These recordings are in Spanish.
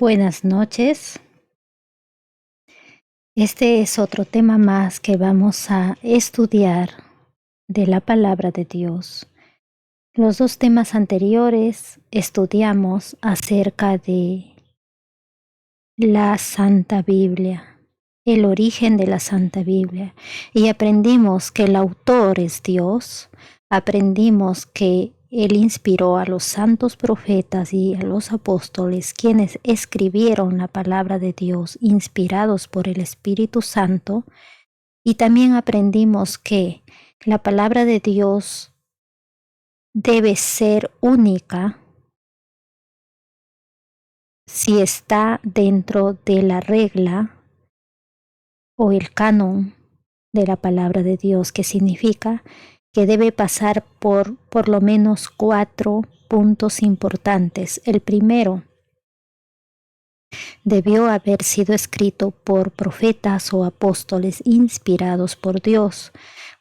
Buenas noches. Este es otro tema más que vamos a estudiar de la palabra de Dios. Los dos temas anteriores estudiamos acerca de la Santa Biblia, el origen de la Santa Biblia, y aprendimos que el autor es Dios. Aprendimos que Él inspiró a los santos profetas y a los apóstoles, quienes escribieron la palabra de Dios, inspirados por el Espíritu Santo. Y también aprendimos que la palabra de Dios debe ser única si está dentro de la regla o el canon de la palabra de Dios, que significa que debe pasar por lo menos 4 puntos importantes. El primero, debió haber sido escrito por profetas o apóstoles inspirados por Dios.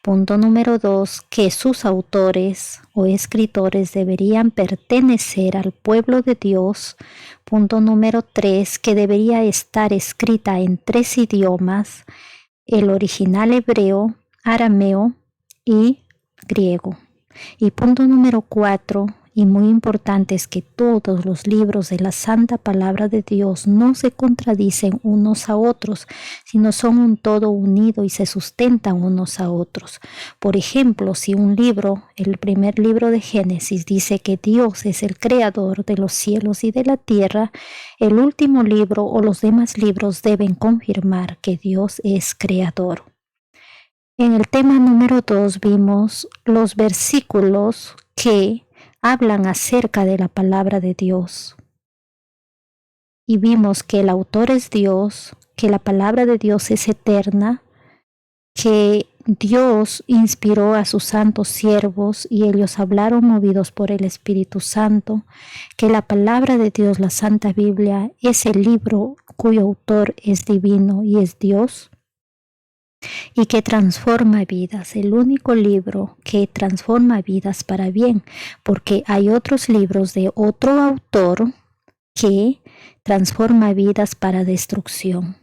Punto número 2, que sus autores o escritores deberían pertenecer al pueblo de Dios. Punto número 3, que debería estar escrita en 3 idiomas: el original hebreo, arameo y griego. Y punto número 4, y muy importante, es que todos los libros de la Santa Palabra de Dios no se contradicen unos a otros, sino son un todo unido y se sustentan unos a otros. Por ejemplo, si un libro, el primer libro de Génesis, dice que Dios es el creador de los cielos y de la tierra, el último libro o los demás libros deben confirmar que Dios es creador. En el tema número 2 vimos los versículos que hablan acerca de la palabra de Dios. Y vimos que el autor es Dios, que la palabra de Dios es eterna, que Dios inspiró a sus santos siervos y ellos hablaron movidos por el Espíritu Santo, que la palabra de Dios, la Santa Biblia, es el libro cuyo autor es divino y es Dios, y que transforma vidas, el único libro que transforma vidas para bien, porque hay otros libros de otro autor que transforma vidas para destrucción.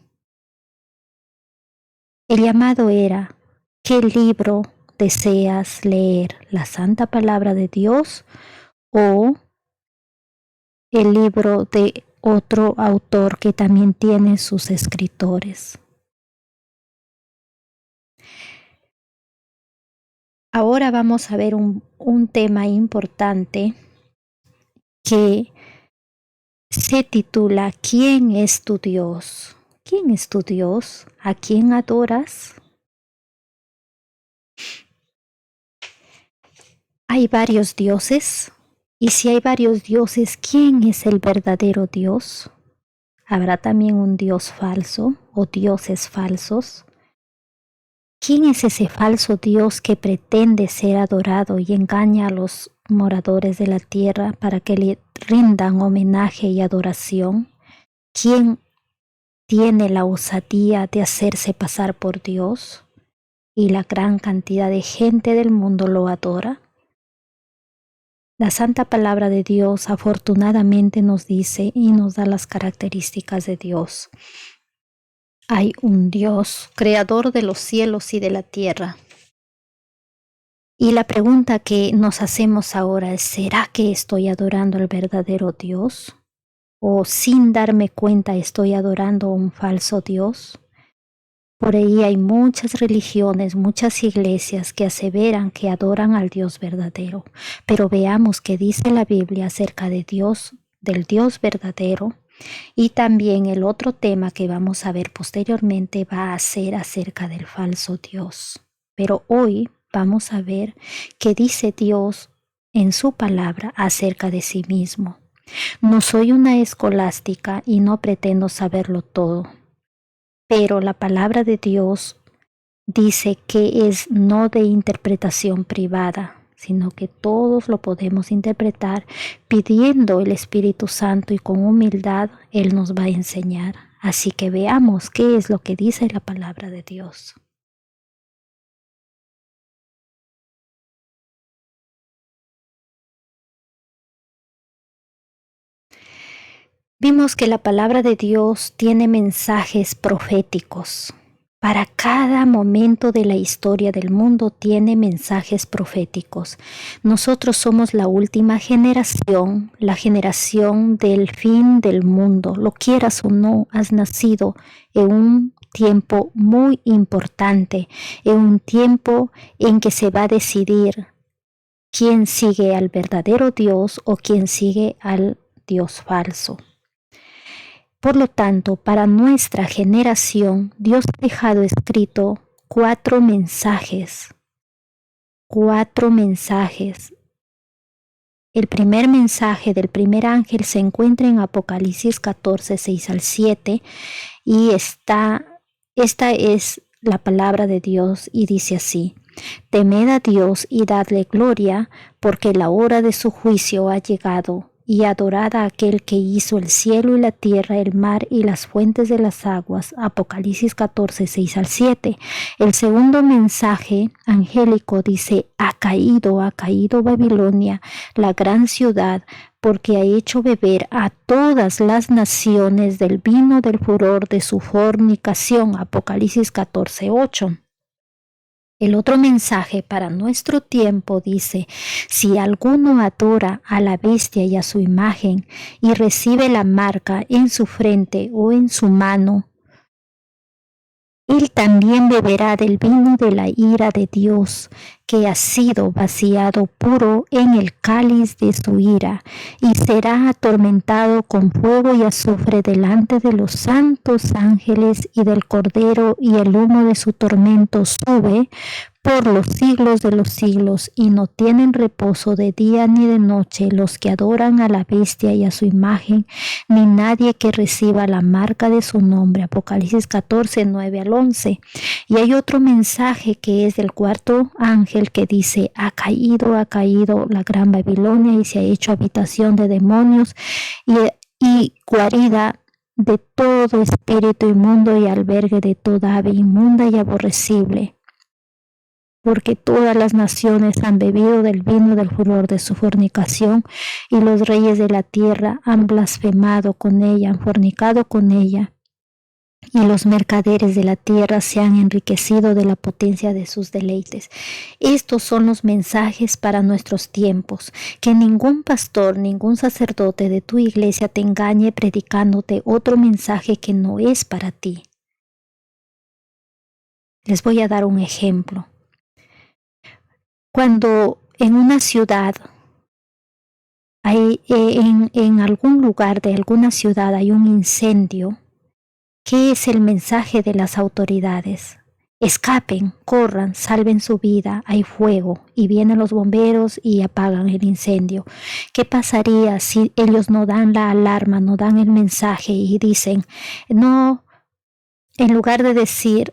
El llamado era: ¿qué libro deseas leer? ¿La Santa Palabra de Dios o el libro de otro autor que también tiene sus escritores? Ahora vamos a ver un tema importante que se titula ¿Quién es tu Dios? ¿Quién es tu Dios? ¿A quién adoras? ¿Hay varios dioses? Y si hay varios dioses, ¿quién es el verdadero Dios? ¿Habrá también un Dios falso o dioses falsos? ¿Quién es ese falso Dios que pretende ser adorado y engaña a los moradores de la tierra para que le rindan homenaje y adoración? ¿Quién tiene la osadía de hacerse pasar por Dios y la gran cantidad de gente del mundo lo adora? La Santa Palabra de Dios afortunadamente nos dice y nos da las características de Dios. Hay un Dios, creador de los cielos y de la tierra. Y la pregunta que nos hacemos ahora es: ¿será que estoy adorando al verdadero Dios? ¿O sin darme cuenta estoy adorando a un falso Dios? Por ahí hay muchas religiones, muchas iglesias que aseveran que adoran al Dios verdadero. Pero veamos qué dice la Biblia acerca de Dios, del Dios verdadero. Y también el otro tema que vamos a ver posteriormente va a ser acerca del falso Dios. Pero hoy vamos a ver qué dice Dios en su palabra acerca de sí mismo. No soy una escolástica y no pretendo saberlo todo, pero la palabra de Dios dice que es no de interpretación privada, sino que todos lo podemos interpretar pidiendo el Espíritu Santo, y con humildad Él nos va a enseñar. Así que veamos qué es lo que dice la palabra de Dios. Vimos que la palabra de Dios tiene mensajes proféticos. Para cada momento de la historia del mundo tiene mensajes proféticos. Nosotros somos la última generación, la generación del fin del mundo. Lo quieras o no, has nacido en un tiempo muy importante, en un tiempo en que se va a decidir quién sigue al verdadero Dios o quién sigue al Dios falso. Por lo tanto, para nuestra generación, Dios ha dejado escrito 4 mensajes. 4 mensajes. El primer mensaje del primer ángel se encuentra en Apocalipsis 14, 6 al 7 y esta es la palabra de Dios y dice así: Temed a Dios y dadle gloria, porque la hora de su juicio ha llegado, y adorad a aquel que hizo el cielo y la tierra, el mar y las fuentes de las aguas. Apocalipsis 14, 6 al 7. El segundo mensaje angélico dice: ha caído Babilonia, la gran ciudad, porque ha hecho beber a todas las naciones del vino del furor de su fornicación. Apocalipsis 14, 8. El otro mensaje para nuestro tiempo dice: si alguno adora a la bestia y a su imagen y recibe la marca en su frente o en su mano, él también beberá del vino de la ira de Dios, que ha sido vaciado puro en el cáliz de su ira, y será atormentado con fuego y azufre delante de los santos ángeles y del Cordero, y el humo de su tormento sube por los siglos de los siglos, y no tienen reposo de día ni de noche los que adoran a la bestia y a su imagen, ni nadie que reciba la marca de su nombre. Apocalipsis 14, 9 al 11. Y hay otro mensaje que es del cuarto ángel que dice: ha caído la gran Babilonia y se ha hecho habitación de demonios y guarida de todo espíritu inmundo y albergue de toda ave inmunda y aborrecible. Porque todas las naciones han bebido del vino del furor de su fornicación, y los reyes de la tierra han blasfemado con ella, han fornicado con ella, y los mercaderes de la tierra se han enriquecido de la potencia de sus deleites. Estos son los mensajes para nuestros tiempos. Que ningún pastor, ningún sacerdote de tu iglesia te engañe predicándote otro mensaje que no es para ti. Les voy a dar un ejemplo. Cuando en una ciudad, en algún lugar de alguna ciudad hay un incendio, ¿qué es el mensaje de las autoridades? Escapen, corran, salven su vida, hay fuego, y vienen los bomberos y apagan el incendio. ¿Qué pasaría si ellos no dan la alarma, no dan el mensaje y dicen, no, en lugar de decir,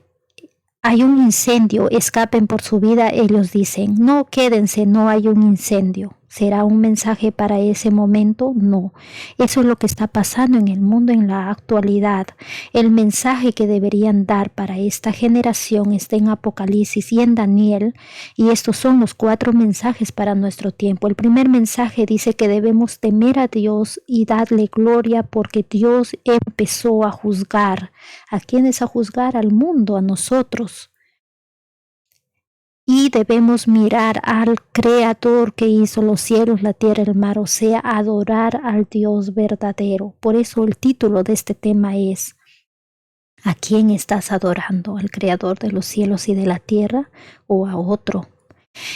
hay un incendio, escapen por su vida, ellos dicen, no, quédense, no hay un incendio? ¿Será un mensaje para ese momento? No. Eso es lo que está pasando en el mundo en la actualidad. El mensaje que deberían dar para esta generación está en Apocalipsis y en Daniel, y estos son los 4 mensajes para nuestro tiempo. El primer mensaje dice que debemos temer a Dios y darle gloria, porque Dios empezó a juzgar. ¿A quiénes? A juzgar al mundo, a nosotros. Y debemos mirar al Creador que hizo los cielos, la tierra, el mar, o sea, adorar al Dios verdadero. Por eso el título de este tema es: ¿a quién estás adorando? ¿Al Creador de los cielos y de la tierra o a otro?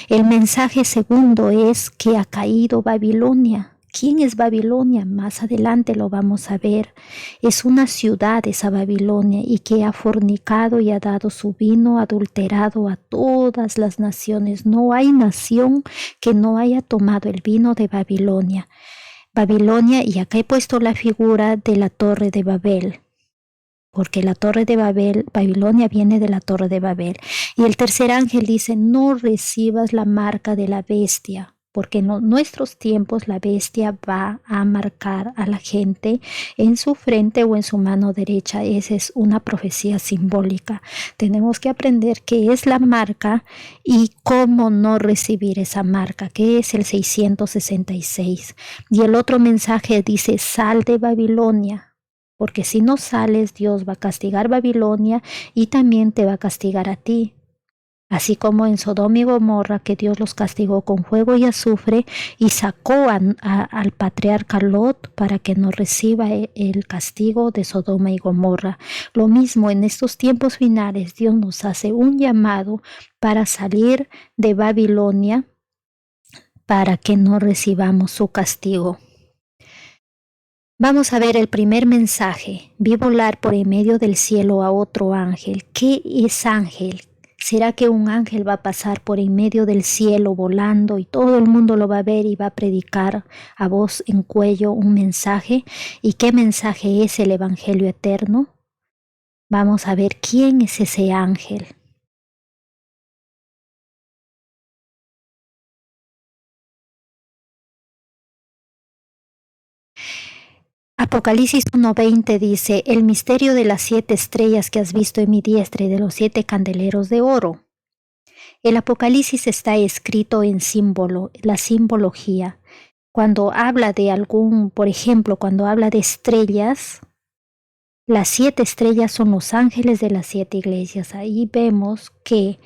El mensaje segundo es que ha caído Babilonia. ¿Quién es Babilonia? Más adelante lo vamos a ver. Es una ciudad, esa Babilonia, y que ha fornicado y ha dado su vino adulterado a todas las naciones. No hay nación que no haya tomado el vino de Babilonia. Babilonia, y acá he puesto la figura de la Torre de Babel, porque la Torre de Babel, Babilonia viene de la Torre de Babel. Y el tercer ángel dice: no recibas la marca de la bestia. porque en nuestros tiempos la bestia va a marcar a la gente en su frente o en su mano derecha. Esa es una profecía simbólica. Tenemos que aprender qué es la marca y cómo no recibir esa marca, que es el 666. Y el otro mensaje dice: sal de Babilonia, porque si no sales, Dios va a castigar Babilonia y también te va a castigar a ti. Así como en Sodoma y Gomorra, que Dios los castigó con fuego y azufre y sacó al patriarca Lot para que no reciba el castigo de Sodoma y Gomorra. Lo mismo en estos tiempos finales, Dios nos hace un llamado para salir de Babilonia para que no recibamos su castigo. Vamos a ver el primer mensaje. Vi volar por en medio del cielo a otro ángel. ¿Qué es ángel? ¿Será que un ángel va a pasar por en medio del cielo volando y todo el mundo lo va a ver y va a predicar a voz en cuello un mensaje? ¿Y qué mensaje es el Evangelio eterno? Vamos a ver quién es ese ángel. Apocalipsis 1:20 dice: el misterio de las 7 estrellas que has visto en mi diestra y de los 7 candeleros de oro. El Apocalipsis está escrito en símbolo, la simbología. Cuando habla de por ejemplo, cuando habla de estrellas, las 7 estrellas son los ángeles de las 7 iglesias. Ahí vemos que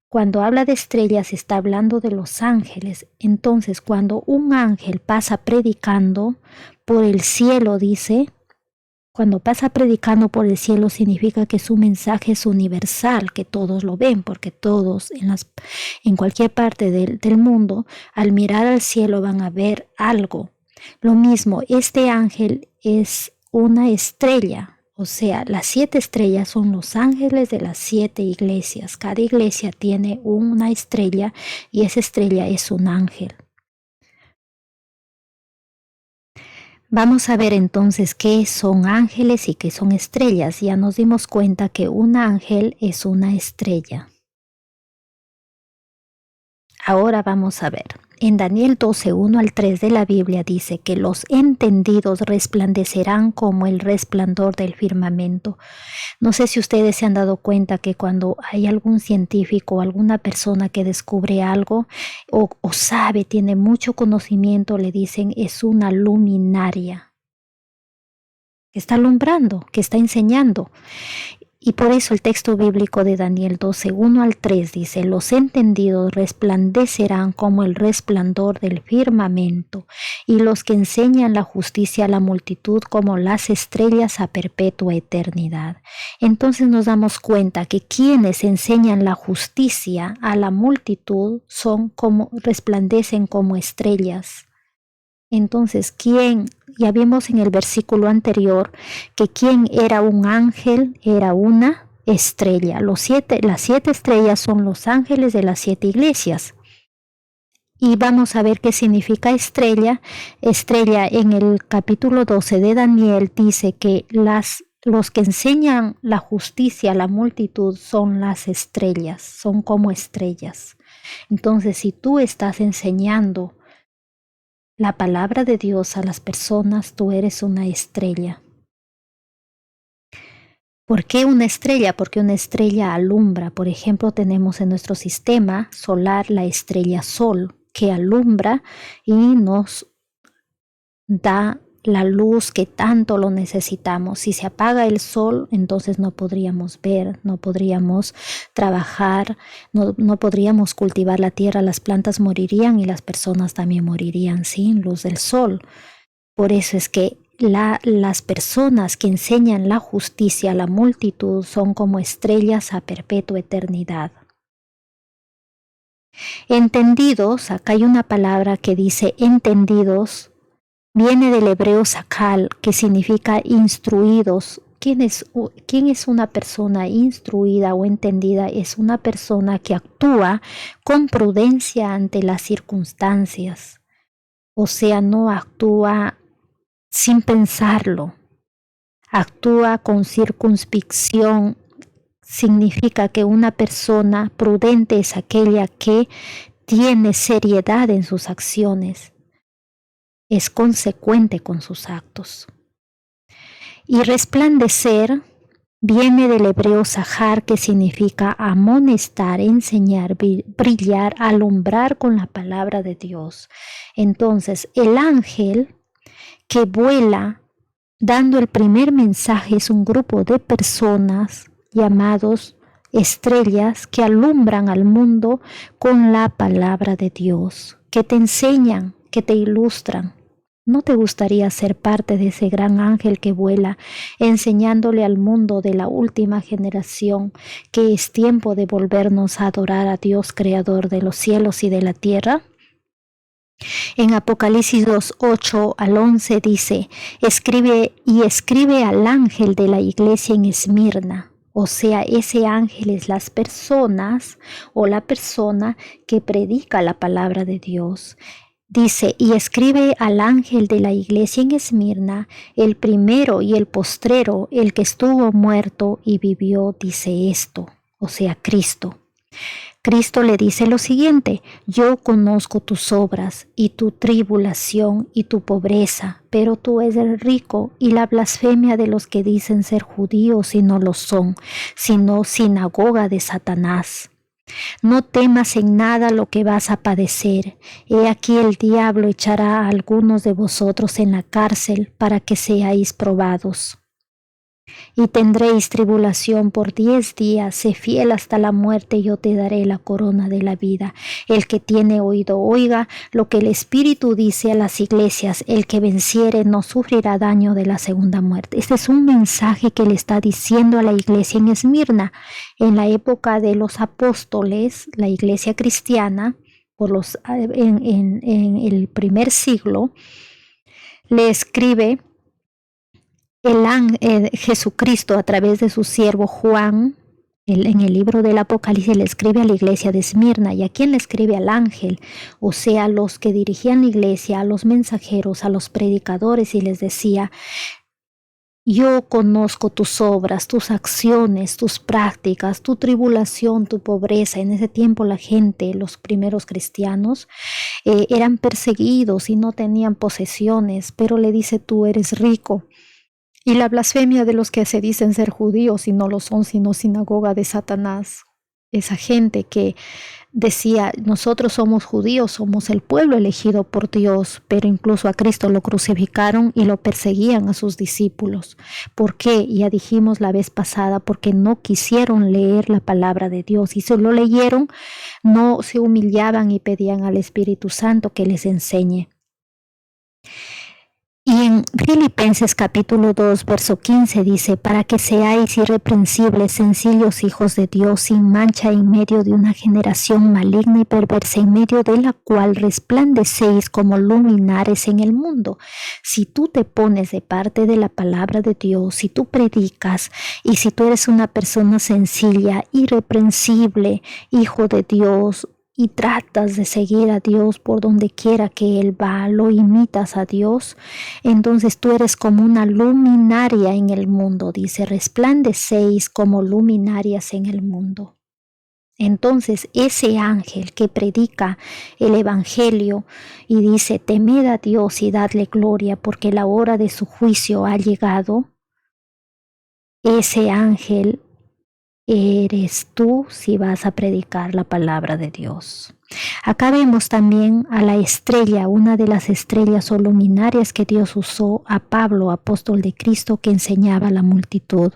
cuando habla de estrellas está hablando de los ángeles. Entonces, cuando un ángel pasa predicando por el cielo, dice, cuando pasa predicando por el cielo significa que su mensaje es universal, que todos lo ven, porque todos en cualquier parte del mundo, al mirar al cielo van a ver algo. Lo mismo, este ángel es una estrella, o sea, las 7 estrellas son los ángeles de las 7 iglesias. Cada iglesia tiene una estrella y esa estrella es un ángel. Vamos a ver entonces qué son ángeles y qué son estrellas. Ya nos dimos cuenta que un ángel es una estrella. Ahora vamos a ver. En Daniel 12, 1 al 3 de la Biblia dice que los entendidos resplandecerán como el resplandor del firmamento. No sé si ustedes se han dado cuenta que cuando hay algún científico o alguna persona que descubre algo o sabe, tiene mucho conocimiento, le dicen es una luminaria. Que está alumbrando, que está enseñando. Y por eso el texto bíblico de Daniel 12, 1 al 3 dice: los entendidos resplandecerán como el resplandor del firmamento, y los que enseñan la justicia a la multitud como las estrellas a perpetua eternidad. Entonces nos damos cuenta que quienes enseñan la justicia a la multitud resplandecen como estrellas. Entonces, ya vimos en el versículo anterior que quien era un ángel era una estrella. Las 7 estrellas son los ángeles de las 7 iglesias. Y vamos a ver qué significa estrella. Estrella en el capítulo 12 de Daniel dice que los que enseñan la justicia a la multitud son las estrellas, son como estrellas. Entonces, si tú estás enseñando la palabra de Dios a las personas, tú eres una estrella. ¿Por qué una estrella? Porque una estrella alumbra. Por ejemplo, tenemos en nuestro sistema solar la estrella Sol, que alumbra y nos da la luz que tanto lo necesitamos. Si se apaga el sol, entonces no podríamos ver, no podríamos trabajar, no podríamos cultivar la tierra, las plantas morirían y las personas también morirían sin luz del sol. Por eso es que las personas que enseñan la justicia a la multitud son como estrellas a perpetua eternidad. Entendidos, acá hay una palabra que dice entendidos, viene del hebreo sakal, que significa instruidos. ¿Quién es una persona instruida o entendida? Es una persona que actúa con prudencia ante las circunstancias. O sea, no actúa sin pensarlo. Actúa con circunspección. Significa que una persona prudente es aquella que tiene seriedad en sus acciones, es consecuente con sus actos. Y resplandecer viene del hebreo sahar, que significa amonestar, enseñar, brillar, alumbrar con la palabra de Dios. Entonces, el ángel que vuela dando el primer mensaje es un grupo de personas llamados estrellas que alumbran al mundo con la palabra de Dios, que te enseñan, que te ilustran. ¿No te gustaría ser parte de ese gran ángel que vuela, enseñándole al mundo de la última generación que es tiempo de volvernos a adorar a Dios, creador de los cielos y de la tierra? En Apocalipsis 2, 8 al 11 dice, escribe al ángel de la iglesia en Esmirna. O sea, ese ángel es las personas o la persona que predica la palabra de Dios. Dice, y escribe al ángel de la iglesia en Esmirna, el primero y el postrero, el que estuvo muerto y vivió, dice esto, o sea, Cristo. Cristo le dice lo siguiente, yo conozco tus obras y tu tribulación y tu pobreza, pero tú eres rico, y la blasfemia de los que dicen ser judíos y no lo son, sino sinagoga de Satanás. No temas en nada lo que vas a padecer. He aquí el diablo echará a algunos de vosotros en la cárcel para que seáis probados. Y tendréis tribulación por 10 días, sé fiel hasta la muerte, y yo te daré la corona de la vida. El que tiene oído, oiga lo que el Espíritu dice a las iglesias, el que venciere no sufrirá daño de la segunda muerte. Este es un mensaje que le está diciendo a la iglesia en Esmirna. En la época de los apóstoles, la iglesia cristiana, en el primer siglo, le escribe Jesucristo a través de su siervo Juan, en el libro del Apocalipsis le escribe a la iglesia de Esmirna. ¿Y a quién le escribe? Al ángel, o sea, a los que dirigían la iglesia, a los mensajeros, a los predicadores, y les decía, yo conozco tus obras, tus acciones, tus prácticas, tu tribulación, tu pobreza. En ese tiempo la gente, los primeros cristianos, eran perseguidos y no tenían posesiones, pero le dice, tú eres rico. Y la blasfemia de los que se dicen ser judíos y no lo son, sino sinagoga de Satanás. Esa gente que decía, nosotros somos judíos, somos el pueblo elegido por Dios, pero incluso a Cristo lo crucificaron y lo perseguían a sus discípulos. ¿Por qué? Ya dijimos la vez pasada, porque no quisieron leer la palabra de Dios, y si lo leyeron, no se humillaban y pedían al Espíritu Santo que les enseñe. Y en Filipenses capítulo 2, verso 15 dice, para que seáis irreprensibles, sencillos hijos de Dios, sin mancha en medio de una generación maligna y perversa, en medio de la cual resplandecéis como luminares en el mundo. Si tú te pones de parte de la palabra de Dios, si tú predicas, y si tú eres una persona sencilla, irreprensible, hijo de Dios, y tratas de seguir a Dios por donde quiera que Él va, lo imitas a Dios, entonces tú eres como una luminaria en el mundo. Dice, resplandecéis como luminarias en el mundo. Entonces ese ángel que predica el evangelio y dice, temed a Dios y dadle gloria porque la hora de su juicio ha llegado, ese ángel eres tú si vas a predicar la palabra de Dios. Acá vemos también a la estrella, una de las estrellas o luminarias que Dios usó, a Pablo, apóstol de Cristo, que enseñaba a la multitud.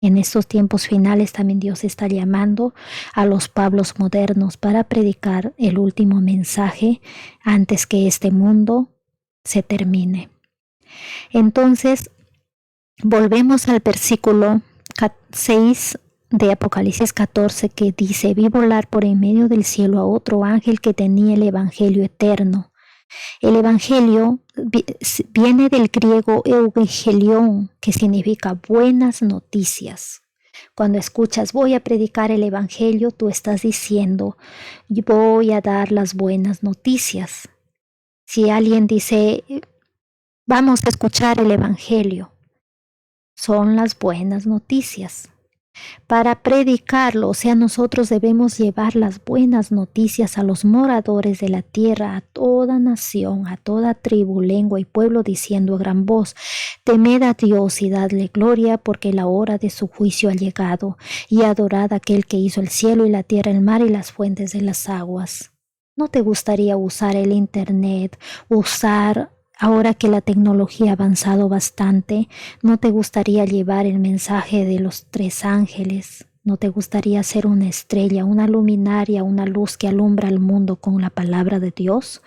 En estos tiempos finales también Dios está llamando a los Pablos modernos para predicar el último mensaje antes que este mundo se termine. Entonces, volvemos al versículo 6 de Apocalipsis 14, que dice, vi volar por en medio del cielo a otro ángel que tenía el evangelio eterno. El evangelio viene del griego eugelion, que significa buenas noticias. Cuando escuchas voy a predicar el evangelio, tú estás diciendo voy a dar las buenas noticias. Si alguien dice vamos a escuchar el evangelio, son las buenas noticias. para predicarlo. O sea, nosotros debemos llevar las buenas noticias a los moradores de la tierra, a toda nación, a toda tribu, lengua y pueblo, diciendo a gran voz: temed a Dios y dadle gloria, porque la hora de su juicio ha llegado, y adorad a aquel que hizo el cielo y la tierra, el mar y las fuentes de las aguas. ¿No te gustaría usar el internet, ahora que la tecnología ha avanzado bastante? ¿No te gustaría llevar el mensaje de los 3 ángeles? ¿No te gustaría ser una estrella, una luminaria, una luz que alumbra al mundo con la palabra de Dios?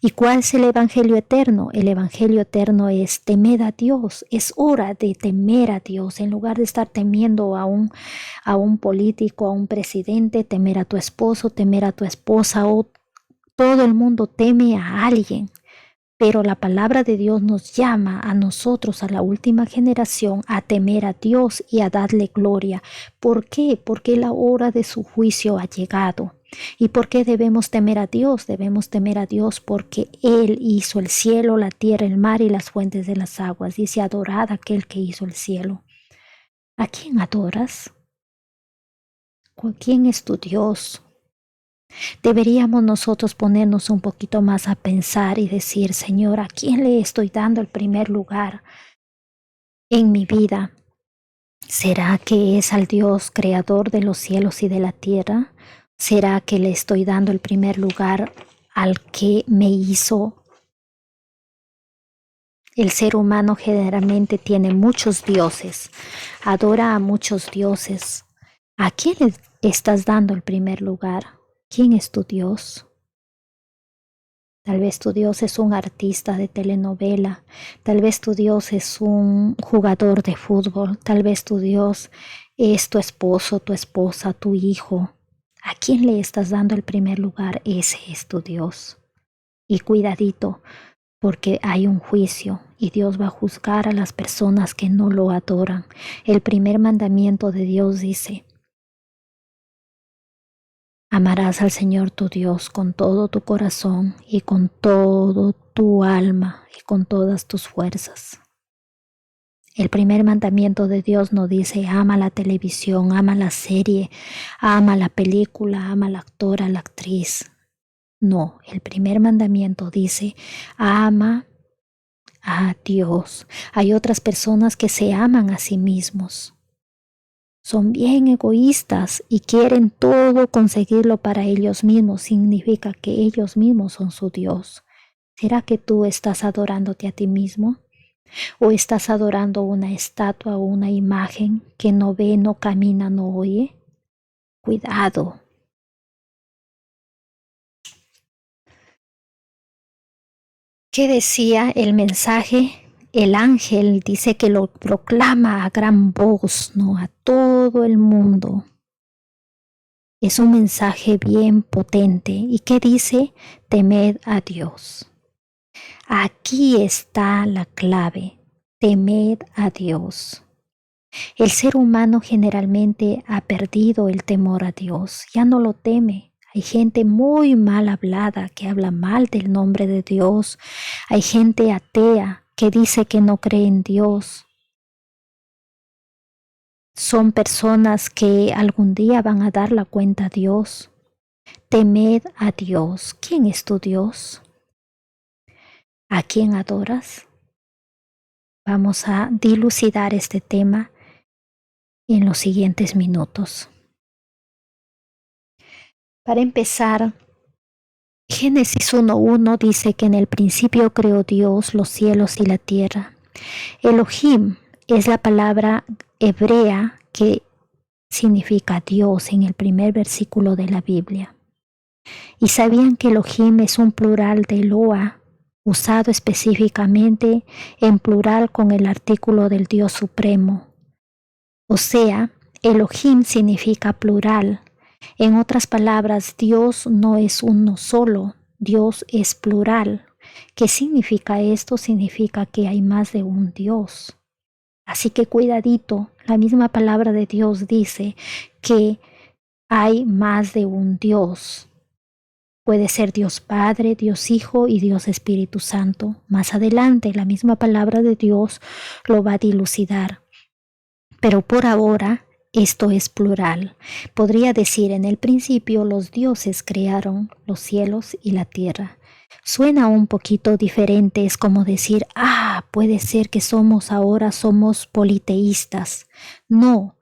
¿Y cuál es el Evangelio eterno? El Evangelio eterno es: temed a Dios. Es hora de temer a Dios. En lugar de estar temiendo a un político, a un presidente, temer a tu esposo, temer a tu esposa, o todo el mundo teme a alguien. Pero la palabra de Dios nos llama a nosotros, a la última generación, a temer a Dios y a darle gloria. ¿Por qué? Porque la hora de su juicio ha llegado. ¿Y por qué debemos temer a Dios? Debemos temer a Dios porque Él hizo el cielo, la tierra, el mar y las fuentes de las aguas. Dice: adorad a aquel que hizo el cielo. ¿A quién adoras? ¿Quién es tu Dios? Deberíamos nosotros ponernos un poquito más a pensar y decir: Señor, ¿a quién le estoy dando el primer lugar en mi vida? ¿Será que es al Dios creador de los cielos y de la tierra? ¿Será que le estoy dando el primer lugar al que me hizo? El ser humano generalmente tiene muchos dioses, adora a muchos dioses. ¿A quién le estás dando el primer lugar? ¿Quién es tu Dios? Tal vez tu Dios es un artista de telenovela, tal vez tu Dios es un jugador de fútbol, tal vez tu Dios es tu esposo, tu esposa, tu hijo. ¿A quién le estás dando el primer lugar? Ese es tu Dios. Y cuidadito, porque hay un juicio y Dios va a juzgar a las personas que no lo adoran. El primer mandamiento de Dios dice: amarás al Señor tu Dios con todo tu corazón y con todo tu alma y con todas tus fuerzas. El primer mandamiento de Dios no dice: ama la televisión, ama la serie, ama la película, ama al actor, a la actriz. No, el primer mandamiento dice: ama a Dios. Hay otras personas que se aman a sí mismos. Son bien egoístas y quieren todo conseguirlo para ellos mismos. Significa que ellos mismos son su Dios. ¿Será que tú estás adorándote a ti mismo? ¿O estás adorando una estatua o una imagen que no ve, no camina, no oye? Cuidado. ¿Qué decía el mensaje? El ángel dice que lo proclama a gran voz, ¿no? A todo el mundo. Es un mensaje bien potente. ¿Y qué dice? Temed a Dios. Aquí está la clave. Temed a Dios. El ser humano generalmente ha perdido el temor a Dios. Ya no lo teme. Hay gente muy mal hablada que habla mal del nombre de Dios. Hay gente atea que dice que no cree en Dios. Son personas que algún día van a dar la cuenta a Dios. Temed a Dios. ¿Quién es tu Dios? ¿A quién adoras? Vamos a dilucidar este tema en los siguientes minutos. Para empezar, Génesis 1:1 dice que en el principio creó Dios los cielos y la tierra. Elohim es la palabra hebrea que significa Dios en el primer versículo de la Biblia. ¿Y sabían que Elohim es un plural de Eloa, usado específicamente en plural con el artículo del Dios Supremo? O sea, Elohim significa plural. En otras palabras, Dios no es uno solo, Dios es plural. ¿Qué significa esto? Significa que hay más de un Dios. Así que cuidadito, la misma palabra de Dios dice que hay más de un Dios. Puede ser Dios Padre, Dios Hijo y Dios Espíritu Santo. Más adelante, la misma palabra de Dios lo va a dilucidar. Pero por ahora, Esto es plural. Podría decir, en el principio los dioses crearon los cielos y la tierra. Suena un poquito diferente, es como decir, puede ser que ahora somos politeístas. No,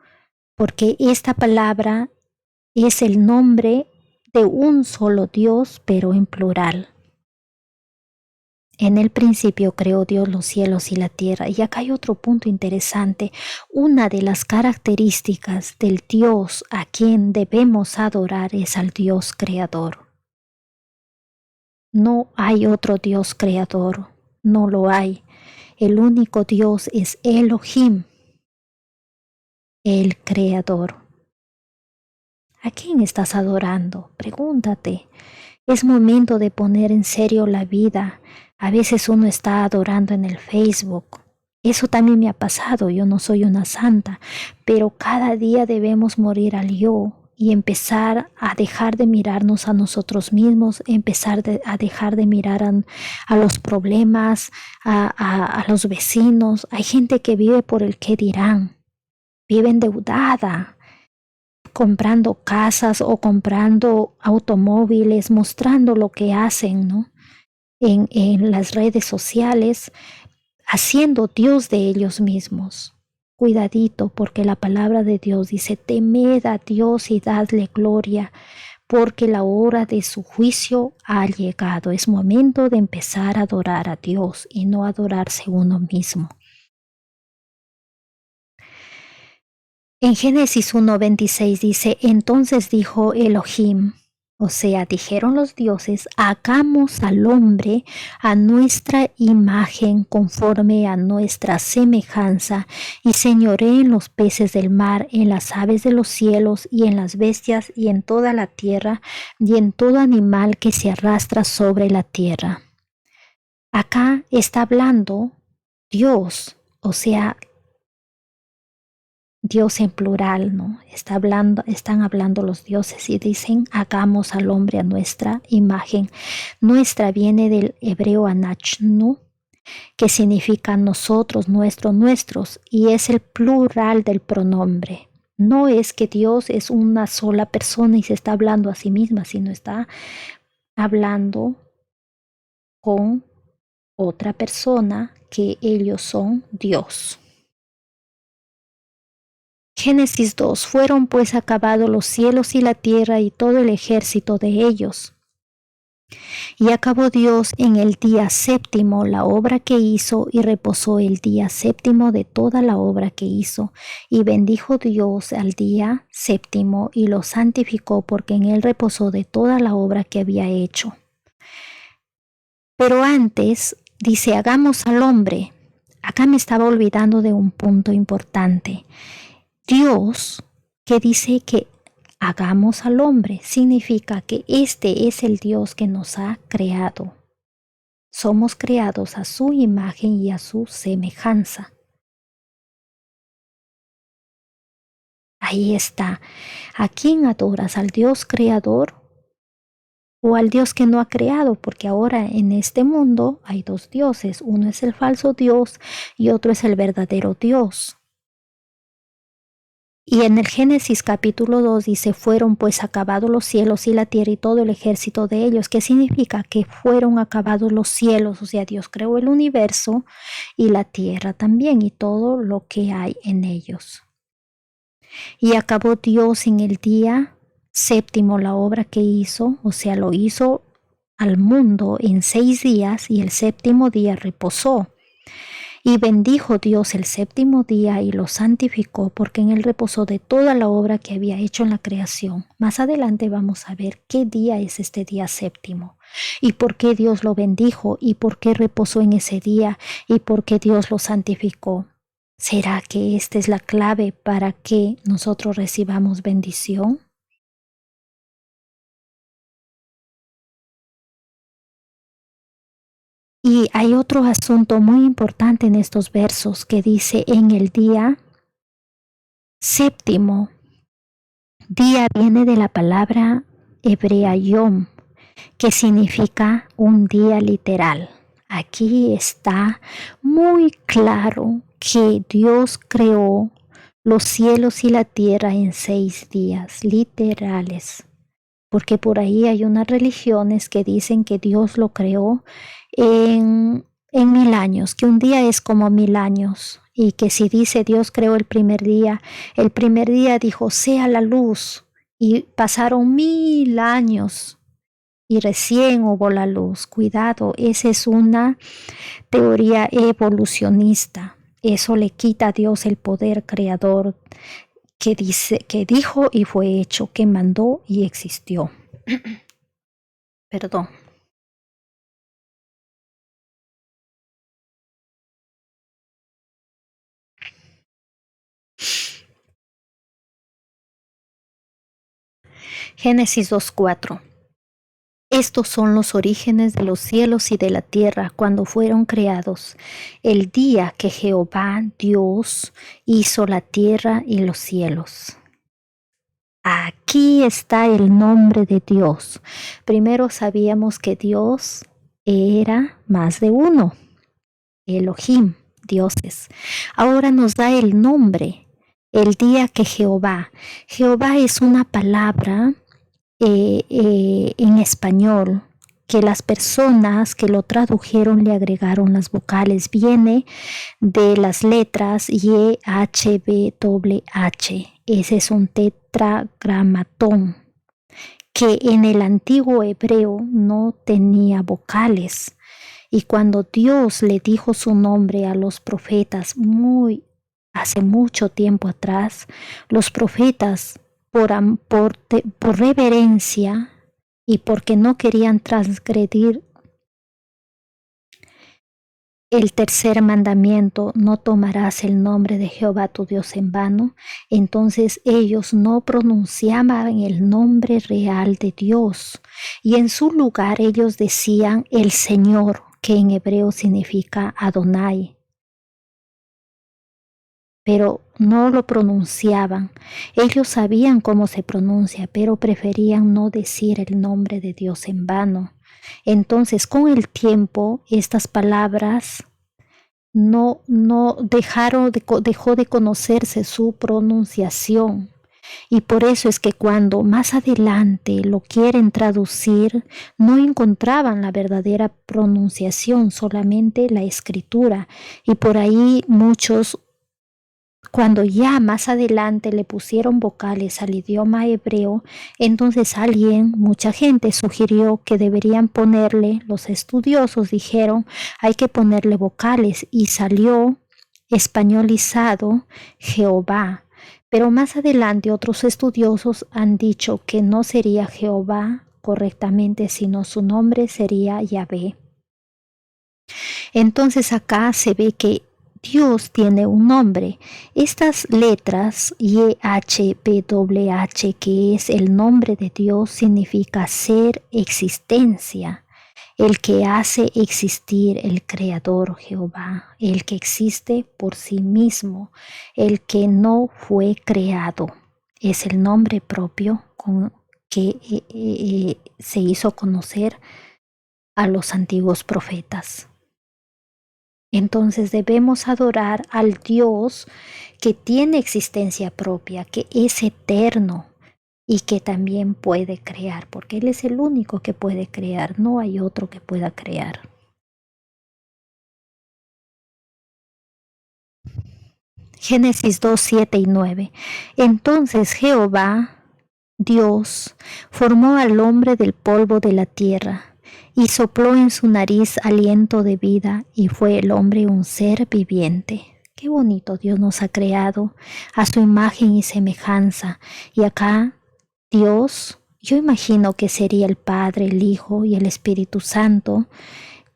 porque esta palabra es el nombre de un solo Dios, pero en plural. En el principio creó Dios los cielos y la tierra. Y acá hay otro punto interesante. Una de las características del Dios a quien debemos adorar es al Dios creador. No hay otro Dios creador, no lo hay. El único Dios es Elohim, el creador. ¿A quién estás adorando? Pregúntate. Es momento de poner en serio la vida. A veces uno está adorando en el Facebook. Eso también me ha pasado, yo no soy una santa, pero cada día debemos morir al yo y empezar a dejar de mirarnos a nosotros mismos, a dejar de mirar a los problemas, a los vecinos. Hay gente que vive por el qué dirán, vive endeudada, comprando casas o comprando automóviles, mostrando lo que hacen, ¿no? En las redes sociales, haciendo Dios de ellos mismos. Cuidadito, porque la palabra de Dios dice, temed a Dios y dadle gloria, porque la hora de su juicio ha llegado. Es momento de empezar a adorar a Dios y no adorarse uno mismo. En Génesis 1:26 dice, entonces dijo Elohim, o sea, dijeron los dioses, hagamos al hombre a nuestra imagen conforme a nuestra semejanza y señoree en los peces del mar, en las aves de los cielos y en las bestias y en toda la tierra y en todo animal que se arrastra sobre la tierra. Acá está hablando Dios, o sea, Dios en plural, ¿no? Están hablando los dioses y dicen, hagamos al hombre a nuestra imagen. Nuestra viene del hebreo anachnu, que significa nosotros, nuestros, y es el plural del pronombre. No es que Dios es una sola persona y se está hablando a sí misma, sino está hablando con otra persona que ellos son Dios. Génesis 2. Fueron pues acabados los cielos y la tierra y todo el ejército de ellos. Y acabó Dios en el día séptimo la obra que hizo y reposó el día séptimo de toda la obra que hizo. Y bendijo Dios al día séptimo y lo santificó porque en él reposó de toda la obra que había hecho. Pero antes dice, hagamos al hombre. Acá me estaba olvidando de un punto importante. Dios, que dice que hagamos al hombre, significa que este es el Dios que nos ha creado. Somos creados a su imagen y a su semejanza. Ahí está. ¿A quién adoras? ¿Al Dios creador o al Dios que no ha creado? Porque ahora en este mundo hay dos dioses. Uno es el falso Dios y otro es el verdadero Dios. Y en el Génesis capítulo 2 dice, fueron pues acabados los cielos y la tierra y todo el ejército de ellos. ¿Qué significa? Que fueron acabados los cielos, o sea, Dios creó el universo y la tierra también y todo lo que hay en ellos. Y acabó Dios en el día séptimo la obra que hizo, o sea, lo hizo al mundo en 6 días y el séptimo día reposó. Y bendijo Dios el séptimo día y lo santificó porque en él reposó de toda la obra que había hecho en la creación. Más adelante vamos a ver qué día es este día séptimo y por qué Dios lo bendijo y por qué reposó en ese día y por qué Dios lo santificó. ¿Será que esta es la clave para que nosotros recibamos bendición? Y hay otro asunto muy importante en estos versos que dice en el día séptimo. Día viene de la palabra hebrea yom, que significa un día literal. Aquí está muy claro que Dios creó los cielos y la tierra en 6 días, literales. Porque por ahí hay unas religiones que dicen que Dios lo creó en 1000 años, que un día es como 1000 años. Y que si dice Dios creó el primer día dijo, sea la luz. Y pasaron 1000 años y recién hubo la luz. Cuidado, esa es una teoría evolucionista. Eso le quita a Dios el poder creador que dijo y fue hecho, que mandó y existió. Perdón. Génesis 2:4. Estos son los orígenes de los cielos y de la tierra cuando fueron creados, el día que Jehová Dios hizo la tierra y los cielos. Aquí está el nombre de Dios. Primero sabíamos que Dios era más de uno, Elohim, dioses. Ahora nos da el nombre, el día que Jehová. Jehová es una palabra en español que las personas que lo tradujeron le agregaron las vocales. Viene de las letras YHWH. Ese es un tetragramatón que en el antiguo hebreo no tenía vocales. Y cuando Dios le dijo su nombre a los profetas hace mucho tiempo atrás, los profetas por reverencia y porque no querían transgredir el tercer mandamiento, no tomarás el nombre de Jehová tu Dios en vano, entonces ellos no pronunciaban el nombre real de Dios y en su lugar ellos decían el Señor, que en hebreo significa Adonai, pero no lo pronunciaban. Ellos sabían cómo se pronuncia, pero preferían no decir el nombre de Dios en vano. Entonces, con el tiempo, estas palabras dejó de conocerse su pronunciación. Y por eso es que cuando más adelante lo quieren traducir, no encontraban la verdadera pronunciación, solamente la escritura. Y por ahí muchos, cuando ya más adelante le pusieron vocales al idioma hebreo, entonces mucha gente sugirió que deberían ponerle, los estudiosos dijeron, hay que ponerle vocales y salió españolizado Jehová. Pero más adelante otros estudiosos han dicho que no sería Jehová correctamente, sino su nombre sería Yahvé. Entonces acá se ve que Dios tiene un nombre. Estas letras YHWH, que es el nombre de Dios, significa ser, existencia, el que hace existir, el creador Jehová, el que existe por sí mismo, el que no fue creado. Es el nombre propio con que se hizo conocer a los antiguos profetas. Entonces debemos adorar al Dios que tiene existencia propia, que es eterno y que también puede crear, porque Él es el único que puede crear, no hay otro que pueda crear. Génesis 2, 7 y 9. Entonces Jehová, Dios, formó al hombre del polvo de la tierra y sopló en su nariz aliento de vida y fue el hombre un ser viviente. Qué bonito Dios nos ha creado a su imagen y semejanza. Y acá Dios, yo imagino que sería el Padre, el Hijo y el Espíritu Santo.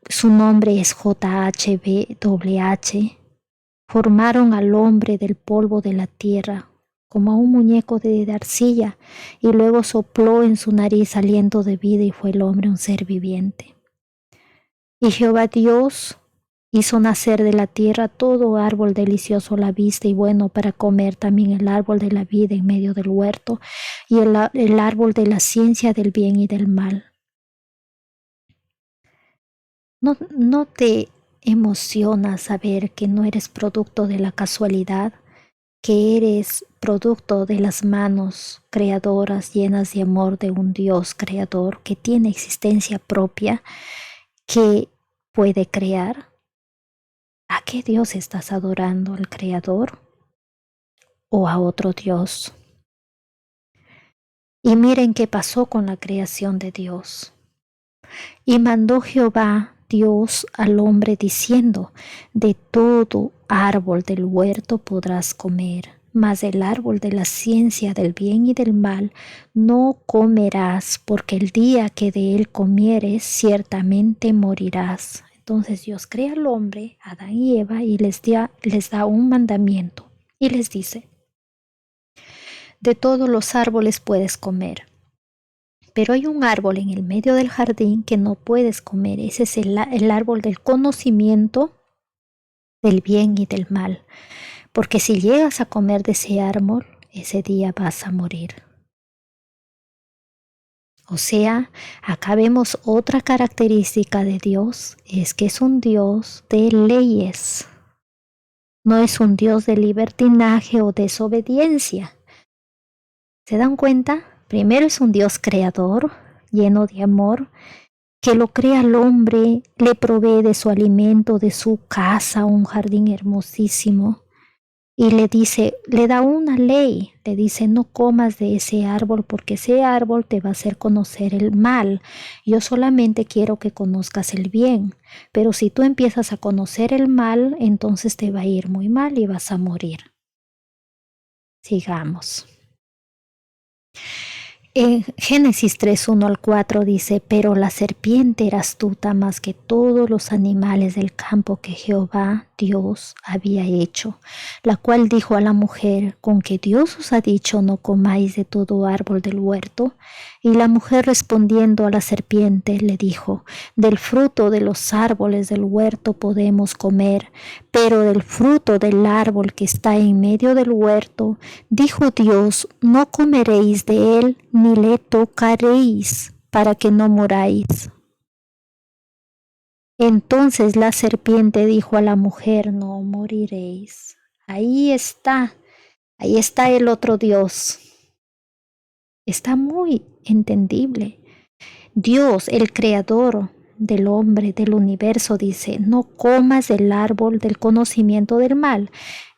Su nombre es JHWH. Formaron al hombre del polvo de la tierra, como a un muñeco de arcilla, y luego sopló en su nariz aliento de vida y fue el hombre un ser viviente. Y Jehová Dios hizo nacer de la tierra todo árbol delicioso a la vista y bueno para comer, también el árbol de la vida en medio del huerto y el árbol de la ciencia del bien y del mal. ¿No te emociona saber que no eres producto de la casualidad, que eres producto de las manos creadoras llenas de amor de un Dios creador que tiene existencia propia, que puede crear? ¿A qué Dios estás adorando? ¿Al creador o a otro Dios? Y miren qué pasó con la creación de Dios. Y mandó Jehová Dios al hombre diciendo: de todo árbol del huerto podrás comer, mas del árbol de la ciencia del bien y del mal no comerás, porque el día que de él comieres ciertamente morirás. Entonces Dios crea al hombre, Adán y Eva, y les da un mandamiento y les dice: de todos los árboles puedes comer, pero hay un árbol en el medio del jardín que no puedes comer. Ese es el árbol del conocimiento del bien y del mal. Porque si llegas a comer de ese árbol, ese día vas a morir. O sea, acá vemos otra característica de Dios, es que es un Dios de leyes. No es un Dios de libertinaje o desobediencia. ¿Se dan cuenta? Primero es un Dios creador, lleno de amor, que lo crea al hombre, le provee de su alimento, de su casa, un jardín hermosísimo. Y le dice, le da una ley, le dice: no comas de ese árbol porque ese árbol te va a hacer conocer el mal. Yo solamente quiero que conozcas el bien, pero si tú empiezas a conocer el mal, entonces te va a ir muy mal y vas a morir. Sigamos. En Génesis 3, 1 al 4 dice: pero la serpiente era astuta más que todos los animales del campo que Jehová Dios había hecho, la cual dijo a la mujer: ¿con que Dios os ha dicho no comáis de todo árbol del huerto? Y la mujer respondiendo a la serpiente le dijo: del fruto de los árboles del huerto podemos comer, pero del fruto del árbol que está en medio del huerto, dijo Dios: no comeréis de él ni le tocaréis, para que no moráis. Entonces la serpiente dijo a la mujer: no moriréis. Ahí está el otro Dios. Está muy entendible. Dios, el creador del hombre, del universo, dice: no comas del árbol del conocimiento del mal.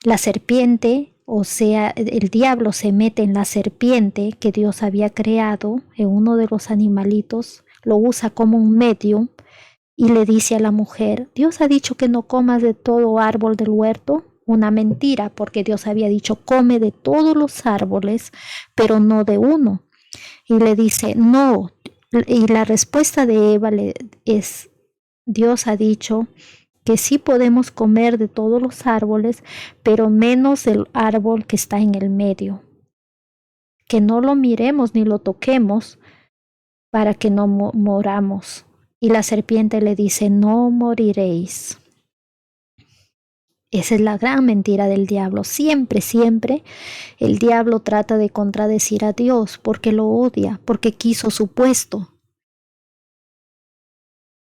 La serpiente, o sea, el diablo se mete en la serpiente que Dios había creado, en uno de los animalitos, lo usa como un medio y le dice a la mujer: Dios ha dicho que no comas de todo árbol del huerto. Una mentira, porque Dios había dicho: come de todos los árboles, pero no de uno. Y le dice: no. Y la respuesta de Eva es: Dios ha dicho que sí podemos comer de todos los árboles, pero menos del árbol que está en el medio. Que no lo miremos ni lo toquemos para que no moramos. Y la serpiente le dice: no moriréis. Esa es la gran mentira del diablo. Siempre, siempre el diablo trata de contradecir a Dios porque lo odia, porque quiso su puesto.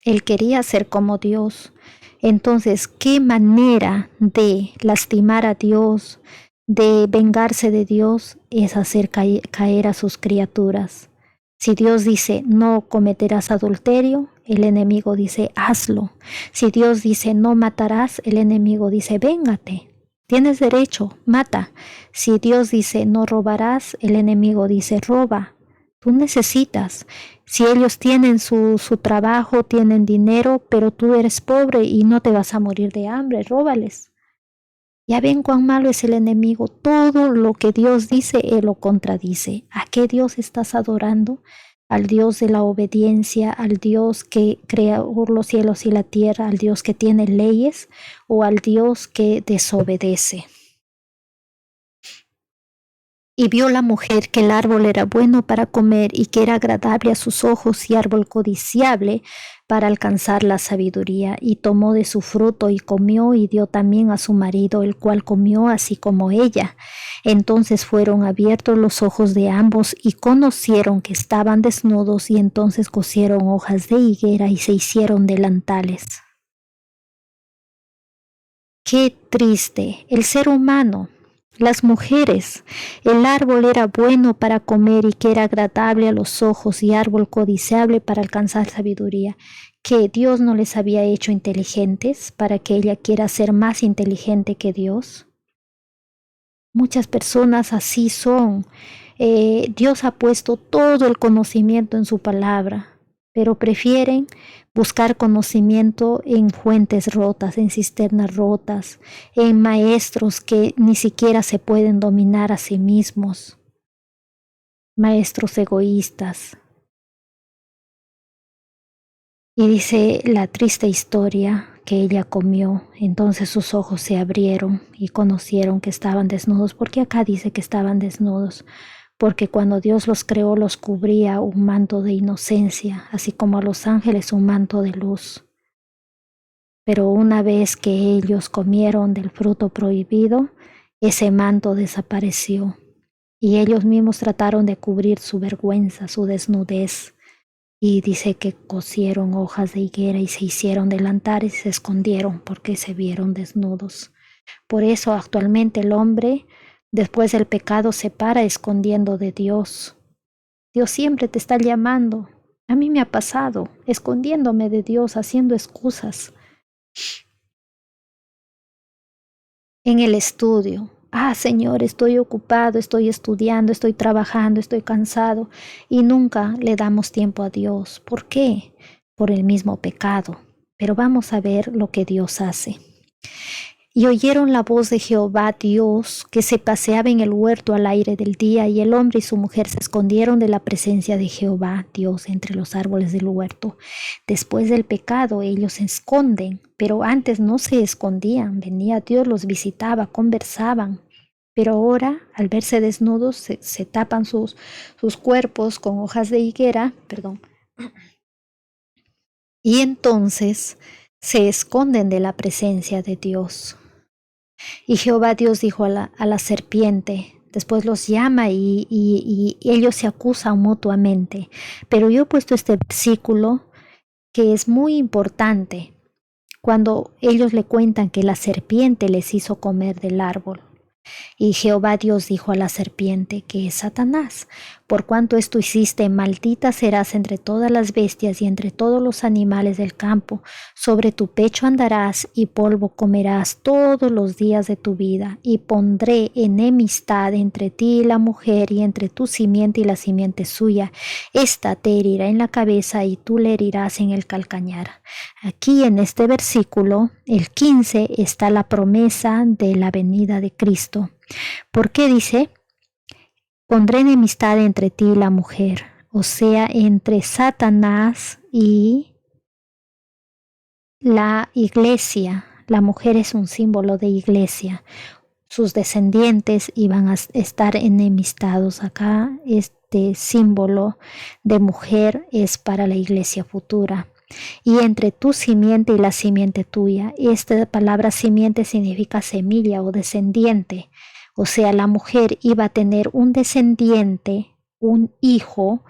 Él quería ser como Dios. Entonces, ¿qué manera de lastimar a Dios, de vengarse de Dios, es hacer caer a sus criaturas? Si Dios dice: no cometerás adulterio, el enemigo dice: hazlo. Si Dios dice: no matarás, el enemigo dice: véngate. Tienes derecho, mata. Si Dios dice: no robarás, el enemigo dice: roba. Tú necesitas. Si ellos tienen su trabajo, tienen dinero, pero tú eres pobre y no te vas a morir de hambre, róbales. Ya ven cuán malo es el enemigo. Todo lo que Dios dice, Él lo contradice. ¿A qué Dios estás adorando? Al Dios de la obediencia, al Dios que creó los cielos y la tierra, al Dios que tiene leyes, o al Dios que desobedece. Y vio la mujer que el árbol era bueno para comer y que era agradable a sus ojos y árbol codiciable para alcanzar la sabiduría. Y tomó de su fruto y comió y dio también a su marido, el cual comió así como ella. Entonces fueron abiertos los ojos de ambos y conocieron que estaban desnudos, y entonces cosieron hojas de higuera y se hicieron delantales. Qué triste el ser humano. las mujeres. El árbol era bueno para comer y que era agradable a los ojos y árbol codiciable para alcanzar sabiduría. Que Dios no les había hecho inteligentes para que ella quiera ser más inteligente que Dios. Muchas personas así son. Dios ha puesto todo el conocimiento en su palabra, pero prefieren buscar conocimiento en fuentes rotas, en cisternas rotas, en maestros que ni siquiera se pueden dominar a sí mismos, maestros egoístas. Y dice la triste historia que ella comió, entonces sus ojos se abrieron y conocieron que estaban desnudos. ¿Por qué acá dice que estaban desnudos? Porque cuando Dios los creó los cubría un manto de inocencia, así como a los ángeles un manto de luz. Pero una vez que ellos comieron del fruto prohibido, ese manto desapareció y ellos mismos trataron de cubrir su vergüenza, su desnudez. Y dice que cosieron hojas de higuera y se hicieron delantares y se escondieron porque se vieron desnudos. Por eso actualmente el hombre, después del pecado, se para escondiendo de Dios. Dios siempre te está llamando. A mí me ha pasado, escondiéndome de Dios, haciendo excusas en el estudio. Señor, estoy ocupado, estoy estudiando, estoy trabajando, estoy cansado y nunca le damos tiempo a Dios. ¿Por qué? Por el mismo pecado. Pero vamos a ver lo que Dios hace. Y oyeron la voz de Jehová Dios, que se paseaba en el huerto al aire del día, y el hombre y su mujer se escondieron de la presencia de Jehová Dios entre los árboles del huerto. Después del pecado ellos se esconden, pero antes no se escondían. Venía Dios, los visitaba, conversaban. Pero ahora, al verse desnudos, se tapan sus cuerpos con hojas de higuera, y entonces se esconden de la presencia de Dios. Y Jehová Dios dijo a la serpiente, después los llama y ellos se acusan mutuamente. Pero yo he puesto este versículo que es muy importante cuando ellos le cuentan que la serpiente les hizo comer del árbol. Y Jehová Dios dijo a la serpiente, que es Satanás, por cuanto esto hiciste, maldita serás entre todas las bestias y entre todos los animales del campo. Sobre tu pecho andarás y polvo comerás todos los días de tu vida. Y pondré enemistad entre ti y la mujer, y entre tu simiente y la simiente suya. Esta te herirá en la cabeza y tú le herirás en el calcañar. Aquí en este versículo, el 15, está la promesa de la venida de Cristo. ¿Por qué dice? Pondré enemistad entre ti y la mujer, o sea, entre Satanás y la iglesia. La mujer es un símbolo de iglesia. Sus descendientes iban a estar enemistados. Acá este símbolo de mujer es para la iglesia futura. Y entre tu simiente y la simiente tuya. Esta palabra simiente significa semilla o descendiente. O sea, la mujer iba a tener un descendiente, un hijo,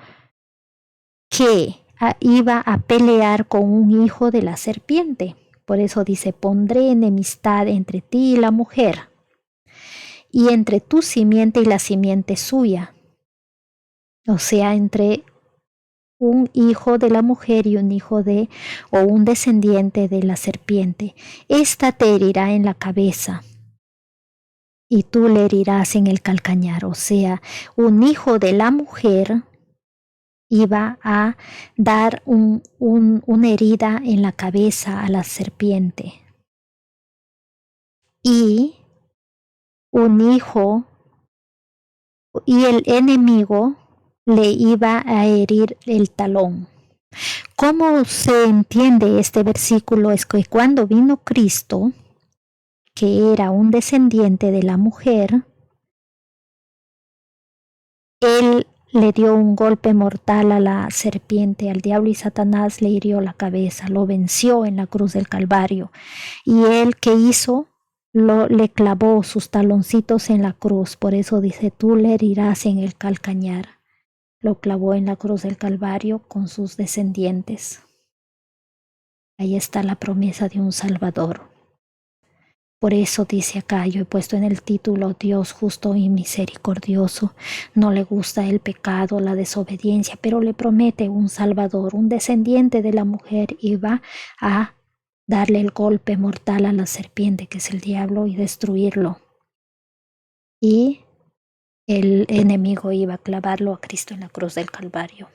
que iba a pelear con un hijo de la serpiente. Por eso dice, pondré enemistad entre ti y la mujer, y entre tu simiente y la simiente suya. O sea, entre un hijo de la mujer y un hijo o un descendiente de la serpiente. Esta te herirá en la cabeza y tú le herirás en el calcañar. O sea, un hijo de la mujer iba a dar una herida en la cabeza a la serpiente. Y un hijo y el enemigo le iba a herir el talón. ¿Cómo se entiende este versículo? Es que cuando vino Cristo, que era un descendiente de la mujer, Él le dio un golpe mortal a la serpiente, al diablo, y Satanás le hirió la cabeza, lo venció en la cruz del Calvario. Y Él, ¿qué hizo? Le clavó sus taloncitos en la cruz. Por eso dice, tú le herirás en el calcañar. Lo clavó en la cruz del Calvario con sus descendientes. Ahí está la promesa de un Salvador. Por eso dice acá, yo he puesto en el título Dios justo y misericordioso. No le gusta el pecado, la desobediencia, pero le promete un salvador, un descendiente de la mujer, y va a darle el golpe mortal a la serpiente, que es el diablo, y destruirlo. Y el enemigo iba a clavarlo a Cristo en la cruz del Calvario.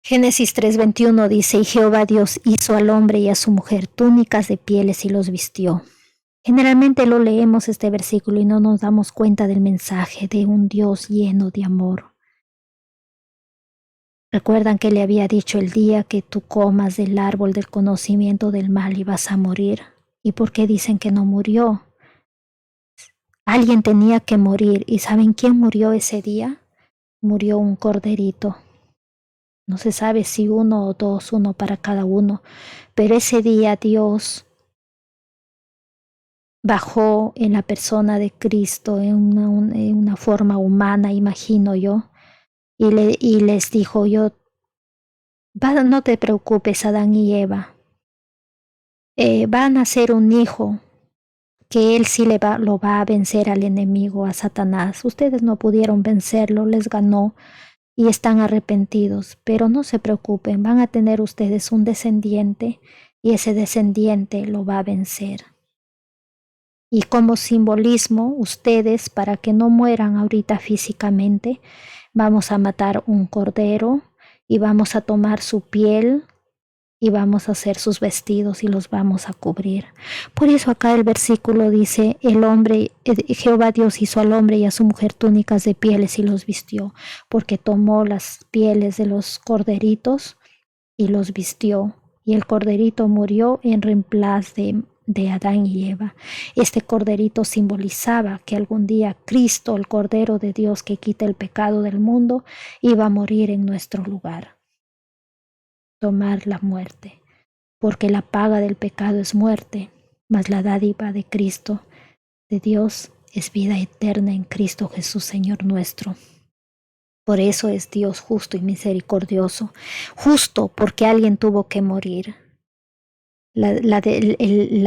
Génesis 3:21 dice, y Jehová Dios hizo al hombre y a su mujer túnicas de pieles y los vistió. Generalmente lo leemos este versículo y no nos damos cuenta del mensaje de un Dios lleno de amor. Recuerdan que le había dicho el día que tú comas del árbol del conocimiento del mal y vas a morir. ¿Y por qué dicen que no murió? Alguien tenía que morir. ¿Y saben quién murió ese día? Murió un corderito. No se sabe si uno o dos, uno para cada uno. Pero ese día Dios bajó en la persona de Cristo en una forma humana, imagino yo, y les dijo, no te preocupes, Adán y Eva, van a ser un hijo que él sí lo va a vencer al enemigo, a Satanás. Ustedes no pudieron vencerlo, les ganó y están arrepentidos, pero no se preocupen, van a tener ustedes un descendiente y ese descendiente lo va a vencer. Y como simbolismo, ustedes, para que no mueran ahorita físicamente, vamos a matar un cordero y vamos a tomar su piel y vamos a hacer sus vestidos y los vamos a cubrir. Por eso acá el versículo dice, Jehová Dios hizo al hombre y a su mujer túnicas de pieles y los vistió, porque tomó las pieles de los corderitos y los vistió. Y el corderito murió en reemplazo de Adán y Eva. Este corderito simbolizaba que algún día Cristo, el Cordero de Dios que quita el pecado del mundo, iba a morir en nuestro lugar, tomar la muerte, porque la paga del pecado es muerte, mas la dádiva de Cristo, de Dios, es vida eterna en Cristo Jesús, Señor nuestro. Por eso es Dios justo y misericordioso, justo porque alguien tuvo que morir. La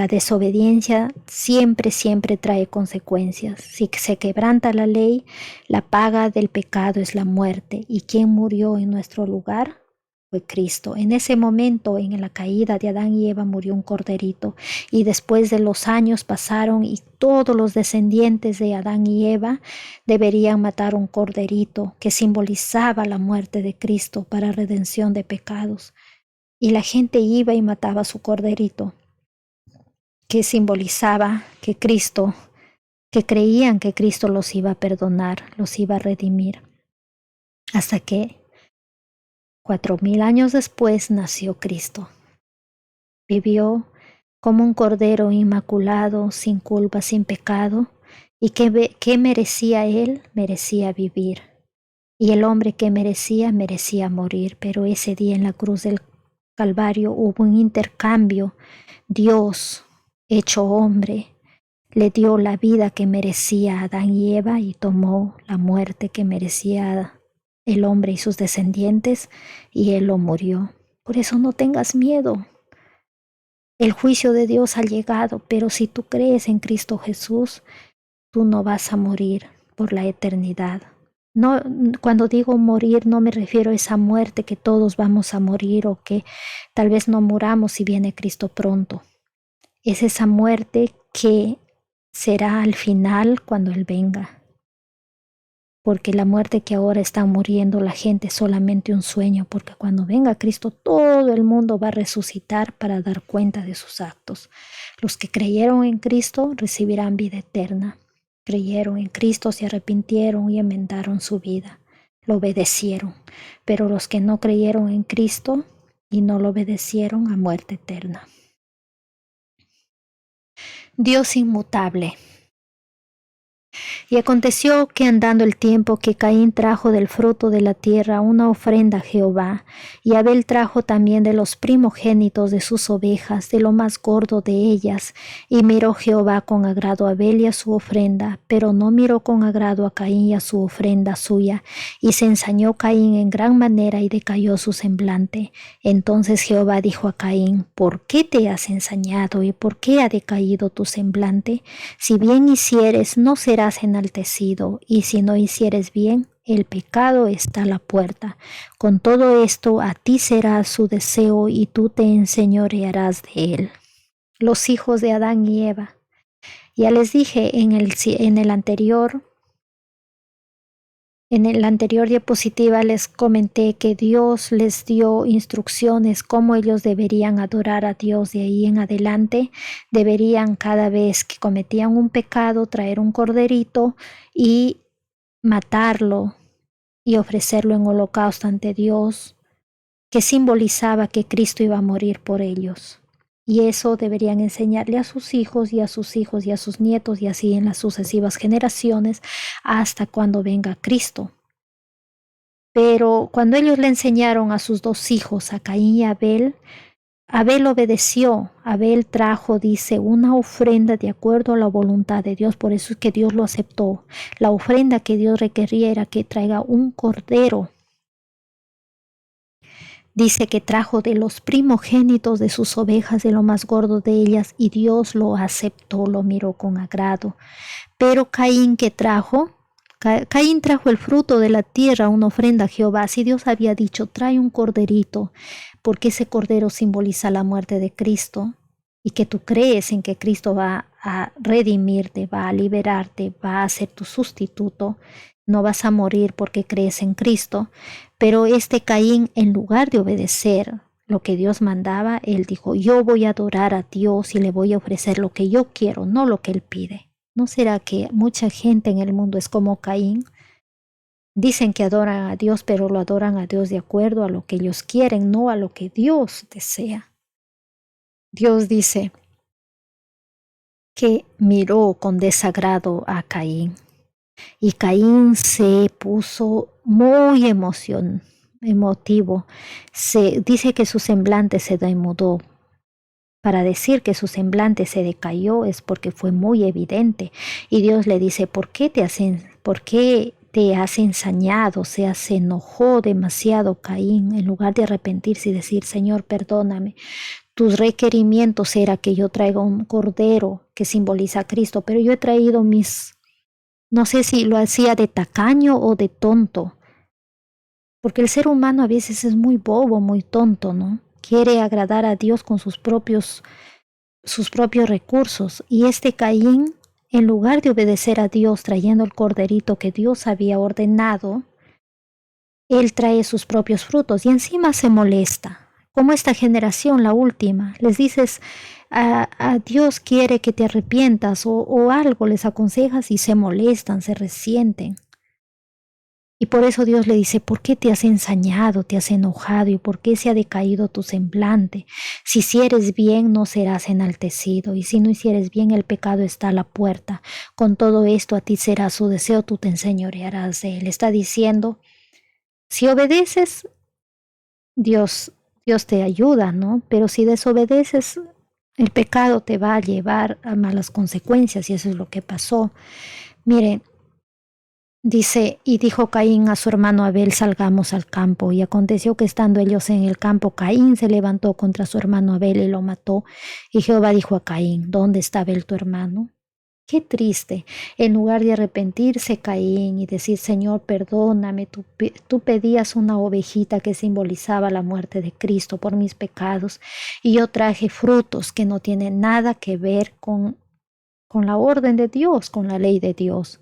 desobediencia siempre trae consecuencias. Si se quebranta la ley, la paga del pecado es la muerte. ¿Y quién murió en nuestro lugar? Fue Cristo. En ese momento, en la caída de Adán y Eva, murió un corderito. Y después de los años pasaron y todos los descendientes de Adán y Eva deberían matar un corderito que simbolizaba la muerte de Cristo para redención de pecados. Y la gente iba y mataba su corderito, que simbolizaba que creían que Cristo los iba a perdonar, los iba a redimir. Hasta que 4000 años después nació Cristo. Vivió como un cordero inmaculado, sin culpa, sin pecado. ¿Y qué merecía él? Merecía vivir. Y el hombre que merecía morir. Pero ese día en la cruz del Calvario hubo un intercambio. Dios, hecho hombre, le dio la vida que merecía a Adán y Eva y tomó la muerte que merecía el hombre y sus descendientes, y él lo murió. Por eso no tengas miedo. El juicio de Dios ha llegado, pero si tú crees en Cristo Jesús, tú no vas a morir por la eternidad. No, cuando digo morir, no me refiero a esa muerte que todos vamos a morir o que tal vez no muramos si viene Cristo pronto. Es esa muerte que será al final cuando Él venga. Porque la muerte que ahora está muriendo la gente es solamente un sueño, porque cuando venga Cristo todo el mundo va a resucitar para dar cuenta de sus actos. Los que creyeron en Cristo recibirán vida eterna. Creyeron en Cristo, se arrepintieron y enmendaron su vida. Lo obedecieron. Pero los que no creyeron en Cristo y no lo obedecieron, a muerte eterna. Dios inmutable. Y aconteció que andando el tiempo que Caín trajo del fruto de la tierra una ofrenda a Jehová, y Abel trajo también de los primogénitos de sus ovejas, de lo más gordo de ellas, y miró Jehová con agrado a Abel y a su ofrenda, pero no miró con agrado a Caín y a su ofrenda suya, y se ensañó Caín en gran manera y decayó su semblante. Entonces Jehová dijo a Caín: ¿Por qué te has ensañado y por qué ha decaído tu semblante? Si bien hicieres, no serás enaltecido, y si no hicieres bien, el pecado está a la puerta. Con todo esto, a ti será su deseo, y tú te enseñorearás de él. Los hijos de Adán y Eva. Ya les dije en la anterior diapositiva les comenté que Dios les dio instrucciones cómo ellos deberían adorar a Dios. De ahí en adelante deberían, cada vez que cometían un pecado, traer un corderito y matarlo y ofrecerlo en holocausto ante Dios, que simbolizaba que Cristo iba a morir por ellos. Y eso deberían enseñarle a sus hijos y a sus hijos y a sus nietos, y así en las sucesivas generaciones hasta cuando venga Cristo. Pero cuando ellos le enseñaron a sus dos hijos, a Caín y a Abel, Abel obedeció. Abel trajo, dice, una ofrenda de acuerdo a la voluntad de Dios. Por eso es que Dios lo aceptó. La ofrenda que Dios requería era que traiga un cordero. Dice que trajo de los primogénitos de sus ovejas, de lo más gordo de ellas, y Dios lo aceptó, lo miró con agrado. Pero Caín, ¿qué trajo? Caín trajo el fruto de la tierra, una ofrenda a Jehová. Si Dios había dicho, trae un corderito, porque ese cordero simboliza la muerte de Cristo, y que tú crees en que Cristo va a redimirte, va a liberarte, va a ser tu sustituto, no vas a morir porque crees en Cristo. Pero este Caín, en lugar de obedecer lo que Dios mandaba, él dijo: yo voy a adorar a Dios y le voy a ofrecer lo que yo quiero, no lo que él pide. ¿No será que mucha gente en el mundo es como Caín? Dicen que adoran a Dios, pero lo adoran a Dios de acuerdo a lo que ellos quieren, no a lo que Dios desea. Dios dice que miró con desagrado a Caín, y Caín se puso muy emotivo. Dice que su semblante se demudó. Para decir que su semblante se decayó es porque fue muy evidente. Y Dios le dice: ¿por qué te has ensañado? Se enojó demasiado Caín. En lugar de arrepentirse y decir: Señor, perdóname. Tus requerimientos era que yo traiga un cordero que simboliza a Cristo, pero yo he traído no sé si lo hacía de tacaño o de tonto. Porque el ser humano a veces es muy bobo, muy tonto, ¿no? Quiere agradar a Dios con sus propios recursos. Y este Caín, en lugar de obedecer a Dios trayendo el corderito que Dios había ordenado, él trae sus propios frutos y encima se molesta. Como esta generación, la última, les dices: a Dios quiere que te arrepientas o algo, les aconsejas y se molestan, se resienten. Y por eso Dios le dice: ¿por qué te has ensañado, te has enojado, y por qué se ha decaído tu semblante? Si hicieres bien, no serás enaltecido, y si no hicieres bien, el pecado está a la puerta. Con todo esto, a ti será su deseo, tú te enseñorearás de él. Está diciendo, si obedeces, Dios te ayuda, ¿no? Pero si desobedeces, el pecado te va a llevar a malas consecuencias, y eso es lo que pasó. Miren, dice: y dijo Caín a su hermano Abel: salgamos al campo. Y aconteció que estando ellos en el campo, Caín se levantó contra su hermano Abel y lo mató. Y Jehová dijo a Caín: ¿dónde está Abel tu hermano? Qué triste. En lugar de arrepentirse Caín y decir: Señor, perdóname, tú pedías una ovejita que simbolizaba la muerte de Cristo por mis pecados, y yo traje frutos que no tienen nada que ver con la orden de Dios, con la ley de Dios.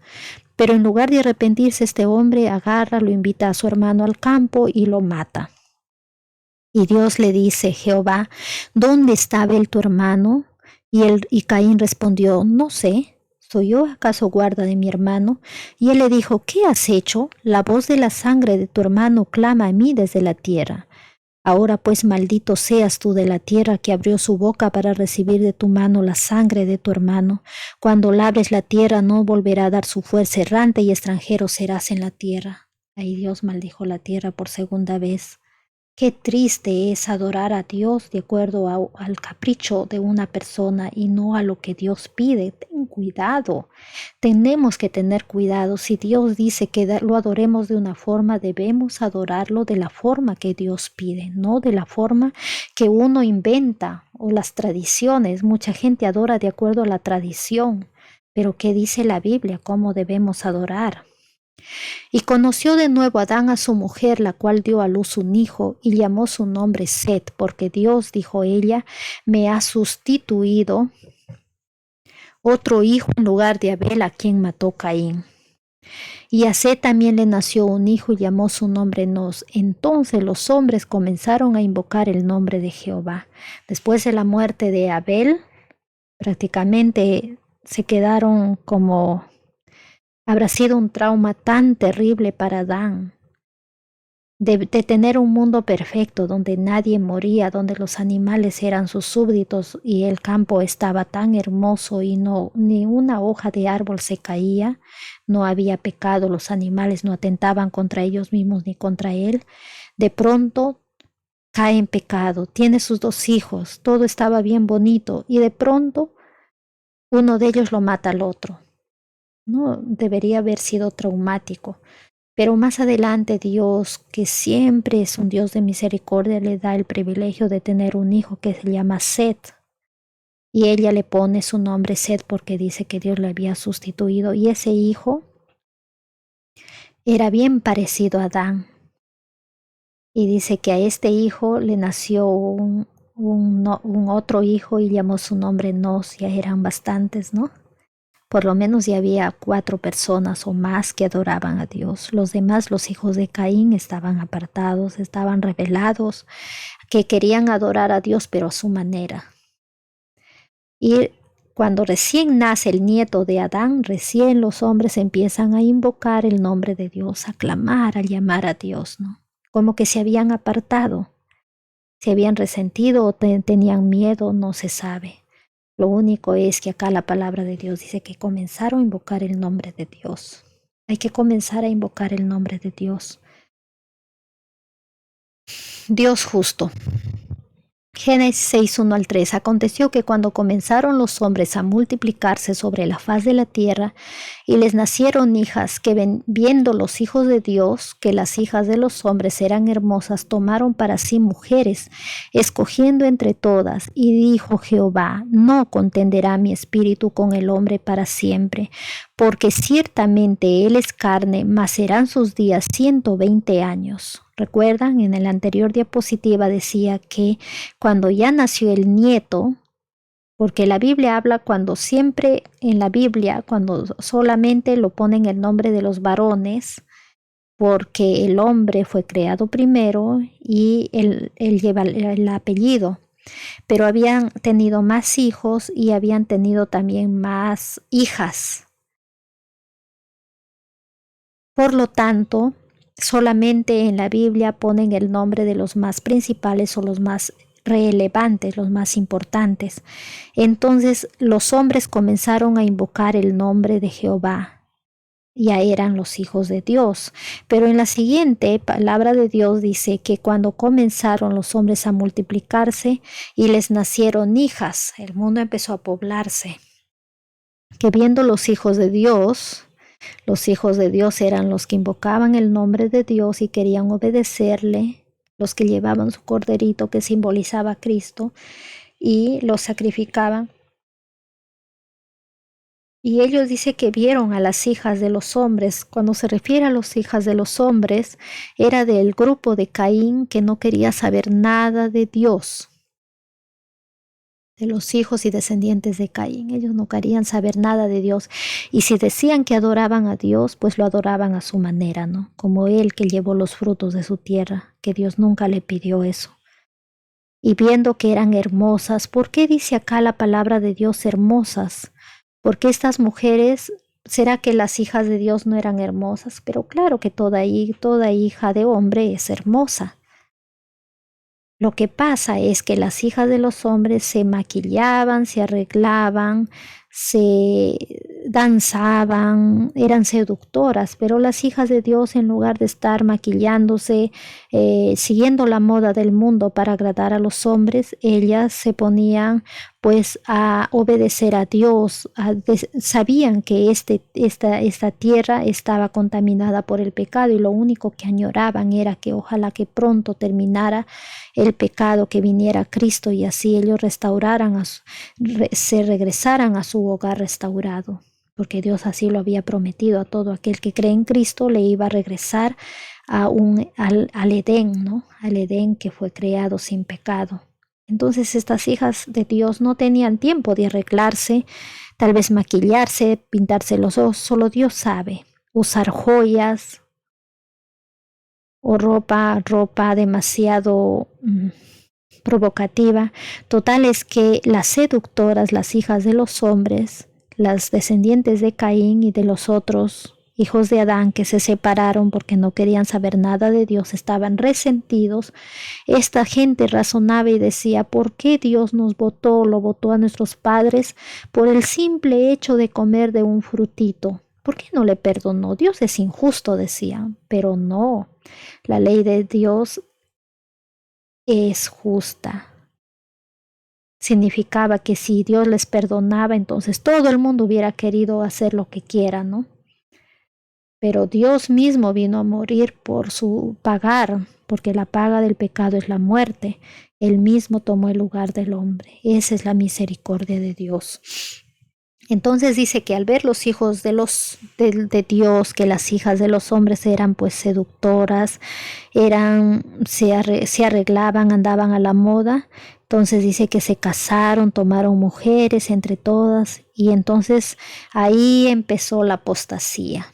Pero en lugar de arrepentirse, este hombre agarra, lo invita a su hermano al campo y lo mata. Y Dios le dice: Jehová, ¿dónde está Abel tu hermano? Y Caín respondió: no sé. ¿Soy yo acaso guarda de mi hermano? Y él le dijo: ¿qué has hecho? La voz de la sangre de tu hermano clama a mí desde la tierra. Ahora pues maldito seas tú de la tierra que abrió su boca para recibir de tu mano la sangre de tu hermano. Cuando labres la tierra no volverá a dar su fuerza, errante y extranjero serás en la tierra. Ahí Dios maldijo la tierra por segunda vez. Qué triste es adorar a Dios de acuerdo al capricho de una persona y no a lo que Dios pide. Ten cuidado. Tenemos que tener cuidado. Si Dios dice que lo adoremos de una forma, debemos adorarlo de la forma que Dios pide, no de la forma que uno inventa o las tradiciones. Mucha gente adora de acuerdo a la tradición. Pero ¿qué dice la Biblia? ¿Cómo debemos adorar? Y conoció de nuevo Adán a su mujer, la cual dio a luz un hijo, y llamó su nombre Set, porque Dios, dijo ella, me ha sustituido otro hijo en lugar de Abel, a quien mató Caín. Y a Set también le nació un hijo y llamó su nombre Nos. Entonces los hombres comenzaron a invocar el nombre de Jehová. Después de la muerte de Abel, prácticamente se quedaron como... Habrá sido un trauma tan terrible para Adán de tener un mundo perfecto donde nadie moría, donde los animales eran sus súbditos y el campo estaba tan hermoso y no ni una hoja de árbol se caía, no había pecado, los animales no atentaban contra ellos mismos ni contra él. De pronto cae en pecado, tiene sus dos hijos, todo estaba bien bonito y de pronto uno de ellos lo mata al otro. No debería haber sido traumático. Pero más adelante Dios, que siempre es un Dios de misericordia, le da el privilegio de tener un hijo que se llama Set. Y ella le pone su nombre Set porque dice que Dios le había sustituido. Y ese hijo era bien parecido a Adán. Y dice que a este hijo le nació un otro hijo y llamó su nombre Nos. Ya eran bastantes, ¿no? Por lo menos ya había 4 personas o más que adoraban a Dios. Los demás, los hijos de Caín, estaban apartados, estaban rebelados, que querían adorar a Dios, pero a su manera. Y cuando recién nace el nieto de Adán, recién los hombres empiezan a invocar el nombre de Dios, a clamar, a llamar a Dios, ¿no? Como que se habían apartado, se habían resentido o tenían miedo, no se sabe. Lo único es que acá la palabra de Dios dice que comenzaron a invocar el nombre de Dios. Hay que comenzar a invocar el nombre de Dios. Dios justo. Génesis 6, 1 al 3. Aconteció que cuando comenzaron los hombres a multiplicarse sobre la faz de la tierra y les nacieron hijas, que viendo los hijos de Dios que las hijas de los hombres eran hermosas, tomaron para sí mujeres, escogiendo entre todas. Y dijo Jehová, no contenderá mi espíritu con el hombre para siempre, porque ciertamente él es carne, mas serán sus días 120 años. ¿Recuerdan? En la anterior diapositiva decía que cuando ya nació el nieto, porque la Biblia habla cuando siempre en la Biblia, cuando solamente lo ponen el nombre de los varones, porque el hombre fue creado primero y él lleva el apellido, pero habían tenido más hijos y habían tenido también más hijas. Por lo tanto, solamente en la Biblia ponen el nombre de los más principales o los más relevantes, los más importantes. Entonces los hombres comenzaron a invocar el nombre de Jehová. Ya eran los hijos de Dios. Pero en la siguiente palabra de Dios dice que cuando comenzaron los hombres a multiplicarse y les nacieron hijas, el mundo empezó a poblarse. Que viendo los hijos de Dios eran los que invocaban el nombre de Dios y querían obedecerle, los que llevaban su corderito que simbolizaba a Cristo y lo sacrificaban. Y ellos dice que vieron a las hijas de los hombres. Cuando se refiere a las hijas de los hombres, era del grupo de Caín que no quería saber nada de Dios. De los hijos y descendientes de Caín. Ellos no querían saber nada de Dios. Y si decían que adoraban a Dios, pues lo adoraban a su manera, ¿no? Como él que llevó los frutos de su tierra, que Dios nunca le pidió eso. Y viendo que eran hermosas, ¿por qué dice acá la palabra de Dios hermosas? Porque estas mujeres, ¿será que las hijas de Dios no eran hermosas? Pero claro que toda hija de hombre es hermosa. Lo que pasa es que las hijas de los hombres se maquillaban, se arreglaban, se danzaban, eran seductoras, pero las hijas de Dios, en lugar de estar maquillándose, siguiendo la moda del mundo para agradar a los hombres, ellas se ponían pues a obedecer a Dios, sabían que esta tierra estaba contaminada por el pecado y lo único que añoraban era que ojalá que pronto terminara el pecado, que viniera Cristo y así ellos se regresaran a su hogar restaurado, porque Dios así lo había prometido a todo aquel que cree en Cristo, le iba a regresar al Edén, ¿no? Al Edén que fue creado sin pecado. Entonces estas hijas de Dios no tenían tiempo de arreglarse, tal vez maquillarse, pintarse los ojos, solo Dios sabe, usar joyas o ropa demasiado provocativa. Total es que las seductoras, las hijas de los hombres, las descendientes de Caín y de los otros hijos de Adán que se separaron porque no querían saber nada de Dios, estaban resentidos. Esta gente razonaba y decía, ¿por qué Dios nos votó, lo votó a nuestros padres por el simple hecho de comer de un frutito? ¿Por qué no le perdonó? Dios es injusto, decían, pero no, la ley de Dios es justa. Significaba que si Dios les perdonaba, entonces todo el mundo hubiera querido hacer lo que quiera, ¿no? Pero Dios mismo vino a morir por su pagar, porque la paga del pecado es la muerte. Él mismo tomó el lugar del hombre. Esa es la misericordia de Dios. Entonces dice que al ver los hijos de Dios, que las hijas de los hombres eran pues seductoras, se arreglaban, andaban a la moda, entonces dice que se casaron, tomaron mujeres entre todas, y entonces ahí empezó la apostasía.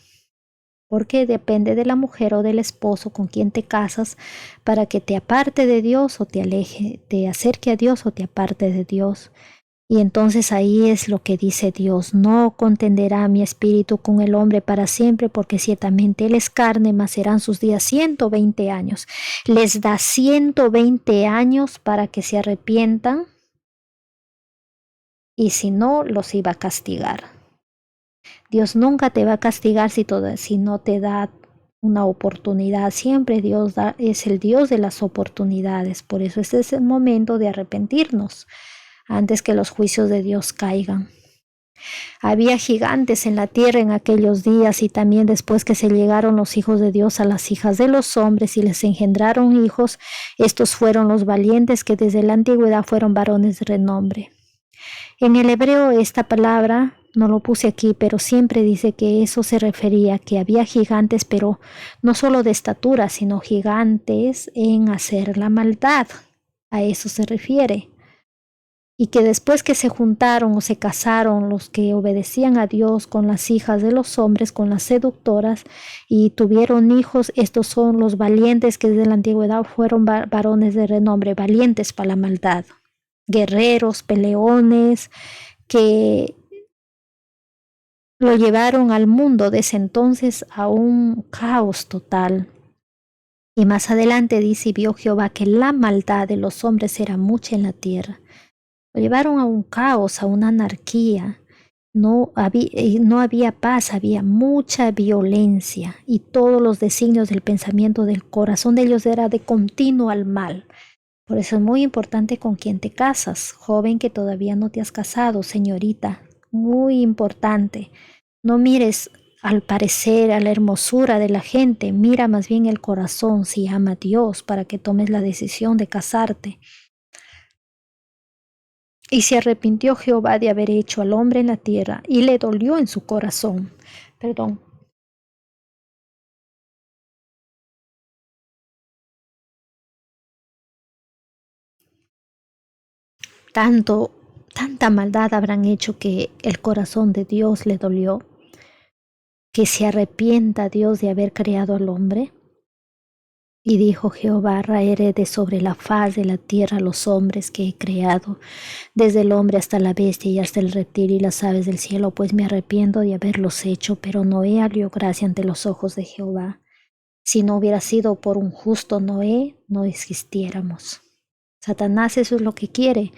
Porque depende de la mujer o del esposo con quien te casas para que te aparte de Dios o te aleje, te acerque a Dios o te aparte de Dios. Y entonces ahí es lo que dice Dios, no contenderá mi espíritu con el hombre para siempre, porque ciertamente él es carne, mas serán sus días 120 años. Les da 120 años para que se arrepientan, y si no, los iba a castigar. Dios nunca te va a castigar si no te da una oportunidad. Siempre Dios es el Dios de las oportunidades. Por eso este es el momento de arrepentirnos antes que los juicios de Dios caigan. Había gigantes en la tierra en aquellos días, y también después que se llegaron los hijos de Dios a las hijas de los hombres y les engendraron hijos, estos fueron los valientes que desde la antigüedad fueron varones de renombre. En el hebreo esta palabra, no lo puse aquí, pero siempre dice que eso se refería, que había gigantes, pero no solo de estatura, sino gigantes en hacer la maldad. A eso se refiere. Y que después que se juntaron o se casaron los que obedecían a Dios con las hijas de los hombres, con las seductoras, y tuvieron hijos, estos son los valientes que desde la antigüedad fueron varones de renombre, valientes para la maldad, guerreros, peleones, que lo llevaron al mundo desde entonces a un caos total. Y más adelante dice, y vio Jehová que la maldad de los hombres era mucha en la tierra. Lo llevaron a un caos, a una anarquía. No había paz, había mucha violencia, y todos los designios del pensamiento del corazón de ellos era de continuo al mal. Por eso es muy importante con quién te casas, joven que todavía no te has casado, señorita, muy importante. No mires al parecer, a la hermosura de la gente, mira más bien el corazón, si ama a Dios, para que tomes la decisión de casarte. Y se arrepintió Jehová de haber hecho al hombre en la tierra, y le dolió en su corazón. Perdón. Tanta maldad habrán hecho que el corazón de Dios le dolió, que se arrepienta Dios de haber creado al hombre. Y dijo Jehová, raeré de sobre la faz de la tierra los hombres que he creado, desde el hombre hasta la bestia y hasta el reptil y las aves del cielo, pues me arrepiento de haberlos hecho. Pero Noé halló gracia ante los ojos de Jehová. Si no hubiera sido por un justo Noé, no existiéramos. Satanás eso es lo que quiere.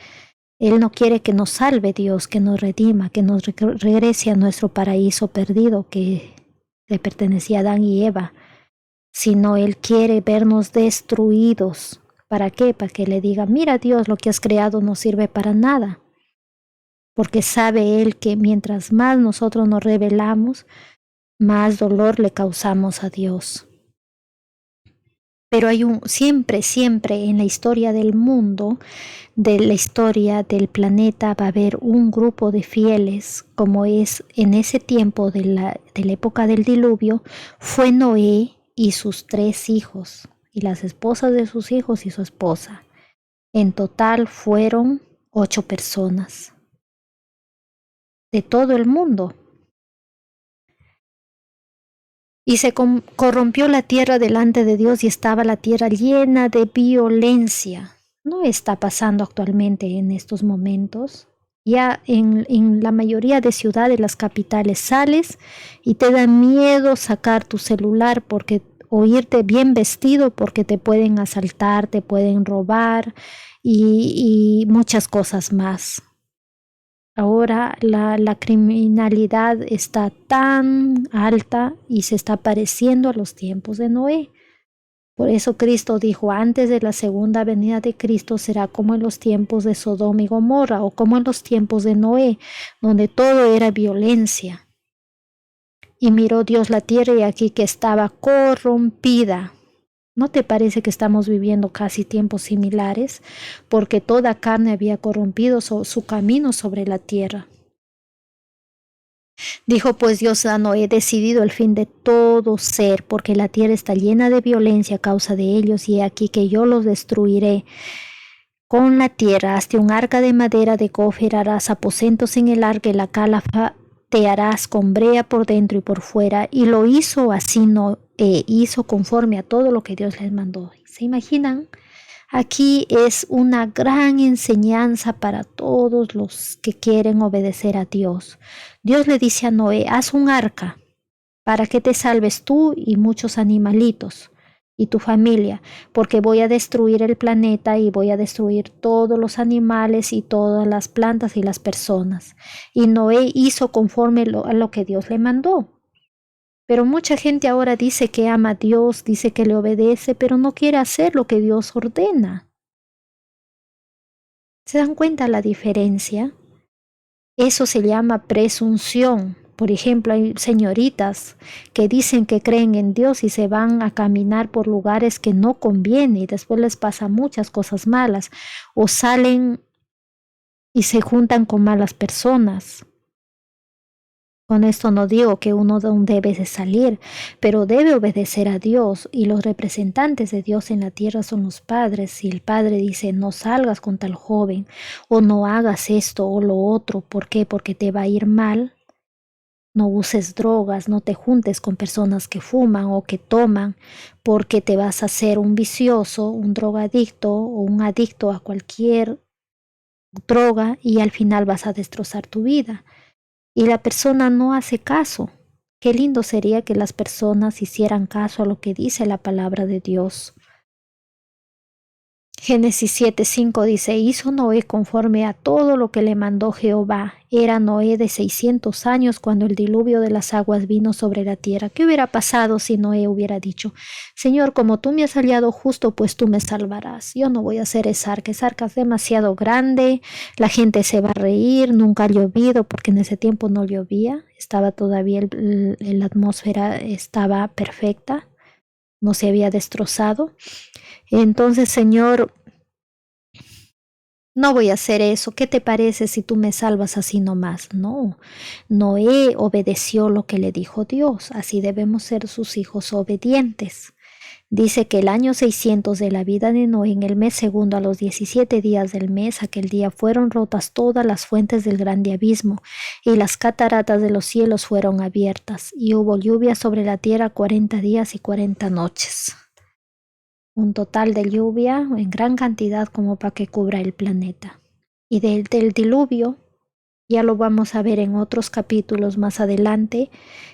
Él no quiere que nos salve Dios, que nos redima, que nos regrese a nuestro paraíso perdido que le pertenecía a Adán y Eva, sino Él quiere vernos destruidos. ¿Para qué? Para que le diga, mira Dios, lo que has creado no sirve para nada. Porque sabe Él que mientras más nosotros nos rebelamos, más dolor le causamos a Dios. Pero hay siempre en la historia del mundo, de la historia del planeta, va a haber un grupo de fieles, como es en ese tiempo de la época del diluvio, fue Noé y sus 3 hijos, y las esposas de sus hijos y su esposa. En total fueron 8 personas de todo el mundo. Y se corrompió la tierra delante de Dios y estaba la tierra llena de violencia. No está pasando actualmente en estos momentos. Ya en la mayoría de ciudades, las capitales, sales y te da miedo sacar tu celular o irte bien vestido porque te pueden asaltar, te pueden robar y muchas cosas más. Ahora la criminalidad está tan alta y se está pareciendo a los tiempos de Noé. Por eso Cristo dijo, antes de la segunda venida de Cristo será como en los tiempos de Sodoma y Gomorra o como en los tiempos de Noé, donde todo era violencia. Y miró Dios la tierra y aquí que estaba corrompida. ¿No te parece que estamos viviendo casi tiempos similares? Porque toda carne había corrompido su camino sobre la tierra. Dijo pues Dios a Noé, he decidido el fin de todo ser, porque la tierra está llena de violencia a causa de ellos, y he aquí que yo los destruiré con la tierra. Hazte un arca de madera de gofer, harás aposentos en el arca y la cala te harás con brea por dentro y por fuera. Y lo hizo así, hizo conforme a todo lo que Dios les mandó. ¿Se imaginan? Aquí es una gran enseñanza para todos los que quieren obedecer a Dios. Dios le dice a Noé, haz un arca para que te salves tú y muchos animalitos y tu familia, porque voy a destruir el planeta y voy a destruir todos los animales y todas las plantas y las personas. Y Noé hizo conforme a lo que Dios le mandó. Pero mucha gente ahora dice que ama a Dios, dice que le obedece, pero no quiere hacer lo que Dios ordena. ¿Se dan cuenta la diferencia? Eso se llama presunción. Por ejemplo, hay señoritas que dicen que creen en Dios y se van a caminar por lugares que no conviene y después les pasa muchas cosas malas o salen y se juntan con malas personas. Con esto no digo que uno debe de salir, pero debe obedecer a Dios, y los representantes de Dios en la tierra son los padres. Si el padre dice no salgas con tal joven o no hagas esto o lo otro, ¿por qué? Porque te va a ir mal. No uses drogas, no te juntes con personas que fuman o que toman, porque te vas a hacer un vicioso, un drogadicto o un adicto a cualquier droga y al final vas a destrozar tu vida. Y la persona no hace caso. Qué lindo sería que las personas hicieran caso a lo que dice la palabra de Dios. Génesis 7:5 dice, hizo Noé conforme a todo lo que le mandó Jehová. Era Noé de 600 años cuando el diluvio de las aguas vino sobre la tierra. ¿Qué hubiera pasado si Noé hubiera dicho, Señor, como tú me has hallado justo, pues tú me salvarás? Yo no voy a hacer esa arca es demasiado grande, la gente se va a reír, nunca ha llovido, porque en ese tiempo no llovía, estaba todavía la atmósfera estaba perfecta, no se había destrozado. Entonces, Señor, no voy a hacer eso. ¿Qué te parece si tú me salvas así nomás? No, Noé obedeció lo que le dijo Dios. Así debemos ser sus hijos obedientes. Dice que el año 600 de la vida de Noé, en el mes segundo, a los 17 días del mes, aquel día fueron rotas todas las fuentes del grande abismo, y las cataratas de los cielos fueron abiertas, y hubo lluvia sobre la tierra 40 días y 40 noches. Un total de lluvia en gran cantidad como para que cubra el planeta. Y del diluvio, ya lo vamos a ver en otros capítulos más adelante,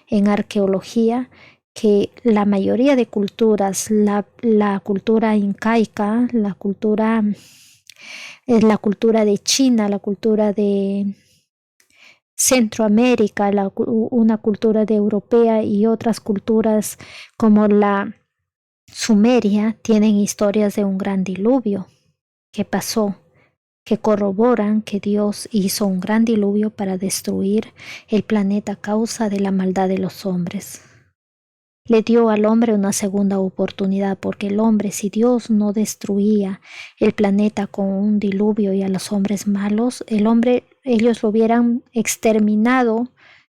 en arqueología, que la mayoría de culturas, la cultura incaica, la cultura Es la cultura de China, la cultura de Centroamérica, una cultura de europea y otras culturas como la Sumeria tienen historias de un gran diluvio que pasó, que corroboran que Dios hizo un gran diluvio para destruir el planeta a causa de la maldad de los hombres. Le dio al hombre una segunda oportunidad porque el hombre, si Dios no destruía el planeta con un diluvio y a los hombres malos, ellos lo hubieran exterminado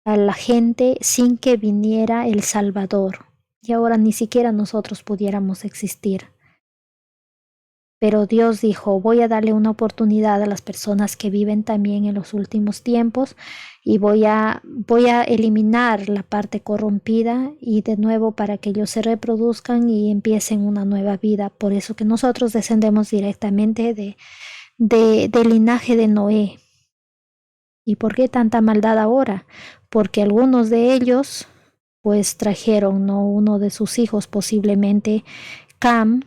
a la gente sin que viniera el Salvador. Y ahora ni siquiera nosotros pudiéramos existir. Pero Dios dijo, voy a darle una oportunidad a las personas que viven también en los últimos tiempos y voy a eliminar la parte corrompida y de nuevo para que ellos se reproduzcan y empiecen una nueva vida. Por eso que nosotros descendemos directamente del linaje de Noé. ¿Y por qué tanta maldad ahora? Porque algunos de ellos pues trajeron, ¿no? Uno de sus hijos, posiblemente Cam,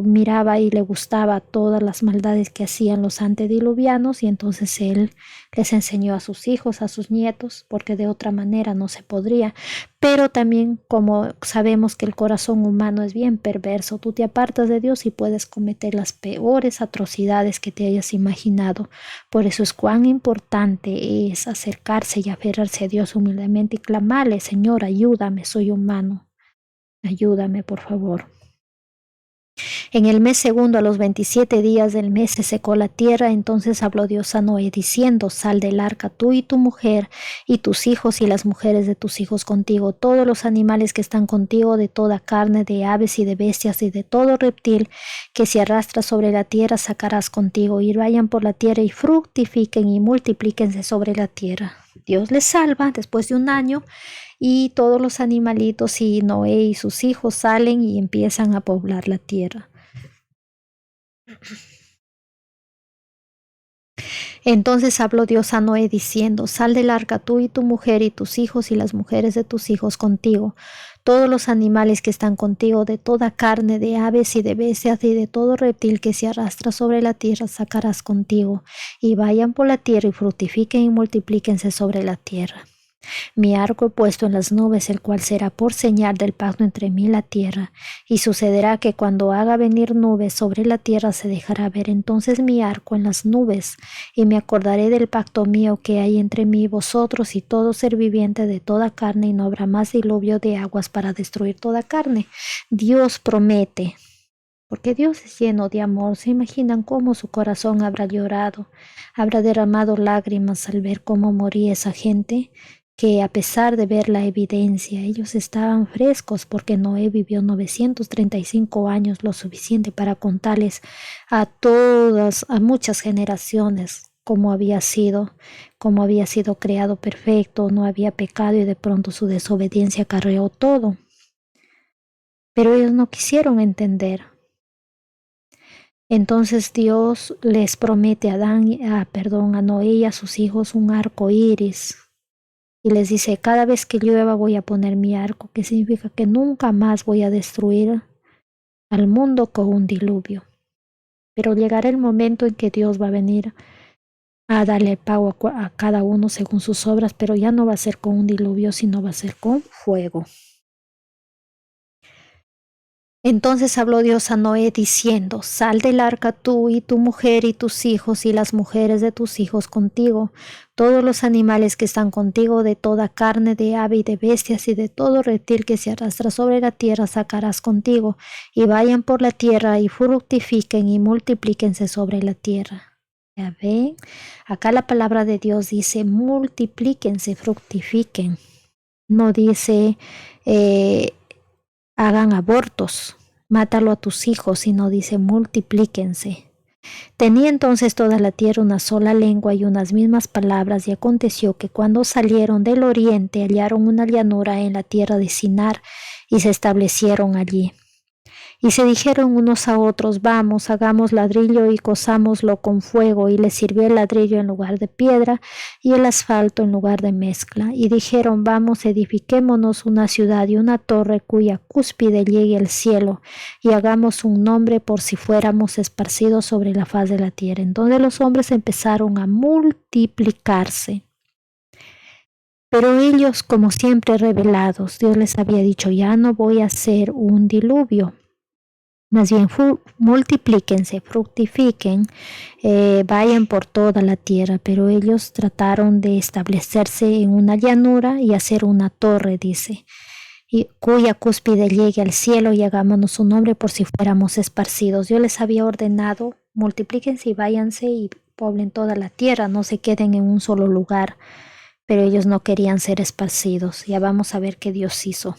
miraba y le gustaba todas las maldades que hacían los antediluvianos y entonces él les enseñó a sus hijos, a sus nietos, porque de otra manera no se podría. Pero también como sabemos que el corazón humano es bien perverso, tú te apartas de Dios y puedes cometer las peores atrocidades que te hayas imaginado. Por eso es cuán importante es acercarse y aferrarse a Dios humildemente y clamarle, Señor, ayúdame, soy humano, ayúdame por favor. En el mes segundo, a los 27 días del mes, se secó la tierra. Entonces habló Dios a Noé, diciendo, sal del arca tú y tu mujer, y tus hijos y las mujeres de tus hijos contigo, todos los animales que están contigo, de toda carne, de aves y de bestias, y de todo reptil que se arrastra sobre la tierra, sacarás contigo, y vayan por la tierra, y fructifiquen y multiplíquense sobre la tierra. Dios les salva después de un año, y todos los animalitos y Noé y sus hijos salen y empiezan a poblar la tierra. Entonces habló Dios a Noé diciendo, sal del arca tú y tu mujer y tus hijos y las mujeres de tus hijos contigo, todos los animales que están contigo, de toda carne, de aves y de bestias y de todo reptil que se arrastra sobre la tierra sacarás contigo, y vayan por la tierra y fructifiquen y multiplíquense sobre la tierra. Mi arco he puesto en las nubes, el cual será por señal del pacto entre mí y la tierra. Y sucederá que cuando haga venir nubes sobre la tierra se dejará ver entonces mi arco en las nubes, y me acordaré del pacto mío que hay entre mí y vosotros y todo ser viviente de toda carne, y no habrá más diluvio de aguas para destruir toda carne. Dios promete, porque Dios es lleno de amor. ¿Se imaginan cómo su corazón habrá llorado, habrá derramado lágrimas al ver cómo moría esa gente? Que a pesar de ver la evidencia, ellos estaban frescos porque Noé vivió 935 años, lo suficiente para contarles a muchas generaciones cómo había sido creado perfecto, no había pecado y de pronto su desobediencia acarreó todo. Pero ellos no quisieron entender. Entonces Dios les promete a Noé y a sus hijos un arco iris. Y les dice, cada vez que llueva voy a poner mi arco, que significa que nunca más voy a destruir al mundo con un diluvio. Pero llegará el momento en que Dios va a venir a darle el pago a cada uno según sus obras, pero ya no va a ser con un diluvio, sino va a ser con fuego. Entonces habló Dios a Noé diciendo, sal del arca tú y tu mujer y tus hijos y las mujeres de tus hijos contigo, todos los animales que están contigo, de toda carne, de ave y de bestias y de todo reptil que se arrastra sobre la tierra sacarás contigo, y vayan por la tierra y fructifiquen y multiplíquense sobre la tierra. ¿Ya ven? Acá la palabra de Dios dice multiplíquense, fructifiquen. No dice hagan abortos, mátalo a tus hijos, sino dice multiplíquense. Tenía entonces toda la tierra una sola lengua y unas mismas palabras, y aconteció que cuando salieron del oriente hallaron una llanura en la tierra de Sinar y se establecieron allí. Y se dijeron unos a otros, vamos, hagamos ladrillo y cozámoslo con fuego. Y les sirvió el ladrillo en lugar de piedra y el asfalto en lugar de mezcla. Y dijeron, vamos, edifiquémonos una ciudad y una torre cuya cúspide llegue al cielo, y hagamos un nombre por si fuéramos esparcidos sobre la faz de la tierra. Entonces los hombres empezaron a multiplicarse. Pero ellos, como siempre, rebelados, Dios les había dicho, ya no voy a hacer un diluvio. Más bien multiplíquense, fructifiquen, vayan por toda la tierra. Pero ellos trataron de establecerse en una llanura y hacer una torre, dice, y cuya cúspide llegue al cielo, y hagámonos un nombre por si fuéramos esparcidos. Yo les había ordenado, multiplíquense y váyanse y poblen toda la tierra, no se queden en un solo lugar. Pero ellos no querían ser esparcidos. Ya vamos a ver qué Dios hizo.